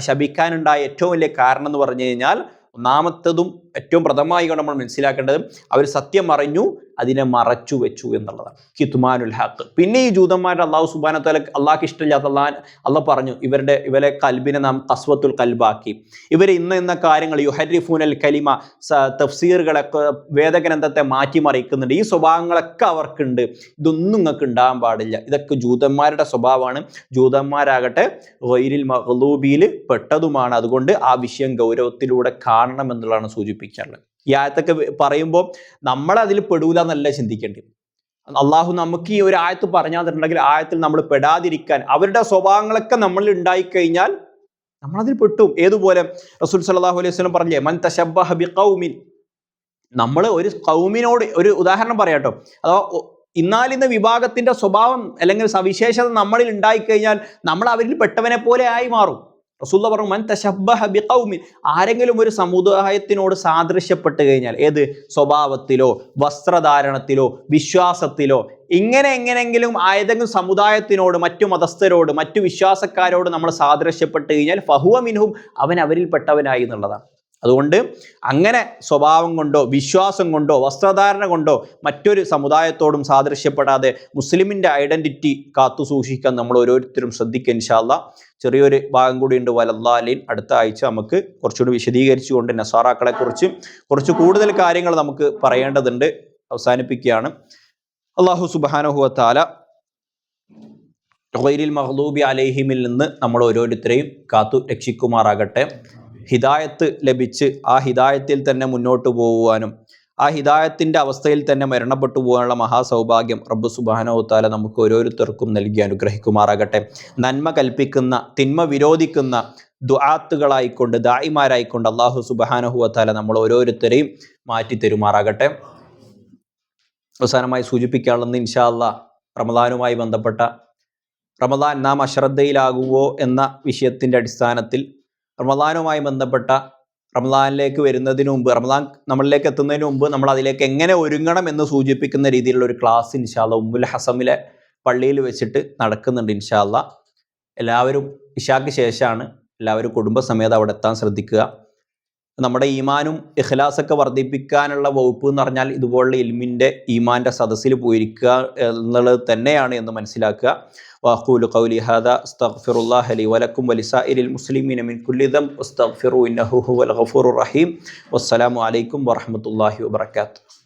Speaker 1: ശപിക്കാനുണ്ടായ ഏറ്റവും വലിയ കാരണം എന്ന് പറഞ്ഞു കഴിഞ്ഞാൽ, ഒന്നാമത്തതും ഏറ്റവും പ്രഥമമായി നമ്മൾ മനസ്സിലാക്കേണ്ടത്, അവർ സത്യം അറിഞ്ഞു അതിനെ മറച്ചു വെച്ചു എന്നുള്ളതാണ്. കിത്മാനുൽ ഹഖ്. പിന്നെ ഈ ജൂതന്മാരുടെ അള്ളാഹു സുബ്ഹാനഹു വ തആല അള്ളാഹ്ക്ക് ഇഷ്ടമില്ലാത്ത അള്ളാഹ് പറഞ്ഞു, ഇവരെ കൽബിനെ നാം ഖസ്വത്തുൽ ഖൽബാക്കി. ഇവരെ ഇന്ന കാര്യങ്ങൾ യുഹരിഫൂനൽ കലിമ, തഫ്സീറുകളൊക്കെ വേദഗ്രന്ഥത്തെ മാറ്റിമറിക്കുന്നുണ്ട്. ഈ സ്വഭാവങ്ങളൊക്കെ അവർക്കുണ്ട്, ഇതൊന്നും നിങ്ങൾക്ക് ഉണ്ടാകാൻ പാടില്ല. ഇതൊക്കെ ജൂതന്മാരുടെ സ്വഭാവമാണ്. ജൂതന്മാരാകട്ടെ ഗൈരിൽ മഗ്ലൂബിയിൽ പെട്ടതുമാണ്. അതുകൊണ്ട് ആ വിഷയം ഗൗരവത്തിലൂടെ കാണണം എന്നുള്ളതാണ് സൂചിപ്പിക്കാറുള്ളത്. ഈ ആയത്തൊക്കെ പറയുമ്പോൾ നമ്മൾ അതിൽ പെടൂല എന്നല്ല ചിന്തിക്കേണ്ടത്. അള്ളാഹു നമുക്ക് ഈ ഒരു ആയത്ത് പറഞ്ഞാൽ ആയത്തിൽ നമ്മൾ പെടാതിരിക്കാൻ, അവരുടെ സ്വഭാവങ്ങളൊക്കെ നമ്മൾ ഉണ്ടായിക്കഴിഞ്ഞാൽ നമ്മളതിൽ പെട്ടും. ഏതുപോലെ റസൂൽ സല്ലല്ലാഹു അലൈഹി വസല്ലം പറഞ്ഞേ, മൻ തശബ്ബഹ ബിഖൗമിൻ, നമ്മൾ ഒരു ഖൗമിനോട്, ഒരു ഉദാഹരണം പറയാട്ടോ, അഥവാ ഇന്നാലിന്ന വിഭാഗത്തിന്റെ സ്വഭാവം അല്ലെങ്കിൽ സവിശേഷത നമ്മളിൽ ഉണ്ടായിക്കഴിഞ്ഞാൽ നമ്മൾ അവരിൽ പെട്ടവനെ പോലെ ആയി മാറും. റസൂലുള്ളാഹി പറഞ്ഞു, മൻ തശബ്ബഹ ബിഖൗമിൻ, ആരെങ്കിലും ഒരു സമുദായത്തിനോട് സാദൃശ്യപ്പെട്ട് കഴിഞ്ഞാൽ, ഏത് സ്വഭാവത്തിലോ വസ്ത്രധാരണത്തിലോ വിശ്വാസത്തിലോ എങ്ങനെയെങ്കിലും ഏതെങ്കിലും സമുദായത്തിനോട്, മറ്റു മതസ്ഥരോട്, മറ്റു വിശ്വാസക്കാരോട് നമ്മൾ സാദൃശ്യപ്പെട്ട് കഴിഞ്ഞാൽ ഫഹുവ മിൻഹും, അവൻ അവരിൽപ്പെട്ടവനായി എന്നുള്ളതാണ്. അതുകൊണ്ട് അങ്ങനെ സ്വഭാവം കൊണ്ടോ വിശ്വാസം കൊണ്ടോ വസ്ത്രധാരണ കൊണ്ടോ മറ്റൊരു സമുദായത്തോടും സാദൃശ്യപ്പെടാതെ മുസ്ലിമിൻ്റെ ഐഡന്റിറ്റി കാത്തു സൂക്ഷിക്കാൻ നമ്മൾ ഓരോരുത്തരും ശ്രദ്ധിക്കുക. ഇൻഷാ അല്ലാഹ് ചെറിയൊരു ഭാഗം കൂടി ഉണ്ട്, വലല്ലാലിൻ. അടുത്ത ആഴ്ച നമുക്ക് കുറച്ചുകൂടി വിശദീകരിച്ചുകൊണ്ട് നസാറാക്കളെ കുറിച്ച് കുറച്ച് കൂടുതൽ കാര്യങ്ങൾ നമുക്ക് പറയേണ്ടതുണ്ട്. അവസാനിപ്പിക്കുകയാണ്. അല്ലാഹു സുബ്ഹാനഹു വ തആല ഗൈരിൽ മഗ്ലൂബി അലൈഹിമിൽ നിന്ന് നമ്മൾ ഓരോരുത്തരെയും കാത്തു രക്ഷിക്കുമാറാകട്ടെ. ഹിദായത്ത് ലഭിച്ച് ആ ഹിദായത്തിൽ തന്നെ മുന്നോട്ട് പോകുവാനും ആ ഹിദായത്തിൻ്റെ അവസ്ഥയിൽ തന്നെ മരണപ്പെട്ടു പോകാനുള്ള മഹാസൗഭാഗ്യം റബ്ബ് സുബ്ഹാനഹു വ തആല നമുക്ക് ഓരോരുത്തർക്കും നൽകി അനുഗ്രഹിക്കുമാറാകട്ടെ. നന്മ കൽപ്പിക്കുന്ന, തിന്മ വിരോധിക്കുന്ന ദുആത്തുകളായിക്കൊണ്ട്, ദായിമാരായിക്കൊണ്ട് അല്ലാഹു സുബ്ഹാനഹു വ തആല നമ്മൾ ഓരോരുത്തരെയും മാറ്റി തരുമാറാകട്ടെ. അവസാനമായി സൂചിപ്പിക്കാനുള്ളത്, ഇൻഷാ അല്ലാഹ് റമദാനുമായി ബന്ധപ്പെട്ട, റമദാൻ നാം അശ്രദ്ധയിലാകുവോ എന്ന വിഷയത്തിൻ്റെ അടിസ്ഥാനത്തിൽ റമദാനുമായി ബന്ധപ്പെട്ട, റമദാനിലേക്ക് വരുന്നതിന് മുമ്പ്, റമദാൻ നമ്മളിലേക്ക് എത്തുന്നതിന് മുമ്പ് നമ്മൾ അതിലേക്ക് എങ്ങനെ ഒരുങ്ങണം എന്ന് സൂചിപ്പിക്കുന്ന രീതിയിലുള്ള ഒരു ക്ലാസ് ഇൻഷാ അല്ലാഹ് ഉമ്മുൽ ഹസമിലെ പള്ളിയിൽ വെച്ചിട്ട് നടക്കുന്നുണ്ട്. ഇൻഷാ അല്ലാഹ് എല്ലാവരും ഇശാക്ക് ശേഷമാണ്, എല്ലാവരും കുടുംബസമേതം അവിടെ എത്താൻ ശ്രദ്ധിക്കുക. നമ്മുടെ ഈമാനും ഇഖ്ലാസൊക്കെ വർദ്ധിപ്പിക്കാനുള്ള വകുപ്പ് എന്ന് പറഞ്ഞാൽ ഇതുപോലുള്ള ഇൽമിൻ്റെ ഈമാൻ്റെ സദസ്സിൽ പോയിരിക്കുക എന്നുള്ളത് തന്നെയാണ് എന്ന് മനസ്സിലാക്കുക. വഅഖൂലു ഖൗലി ഹാദാ അസ്തഗ്ഫിറുല്ലാഹ ലി വലക്കും വലിസാഇരിൽ മുസ്ലിമീന മിൻ കുല്ലി ദംബ് അസ്തഗ്ഫിറു ഇന്നഹു ഹുവൽ ഗഫൂറുർ റഹീം. വസ്സലാമു അലൈക്കും വറഹ്മത്തുള്ളാഹി വബറകാതുഹു.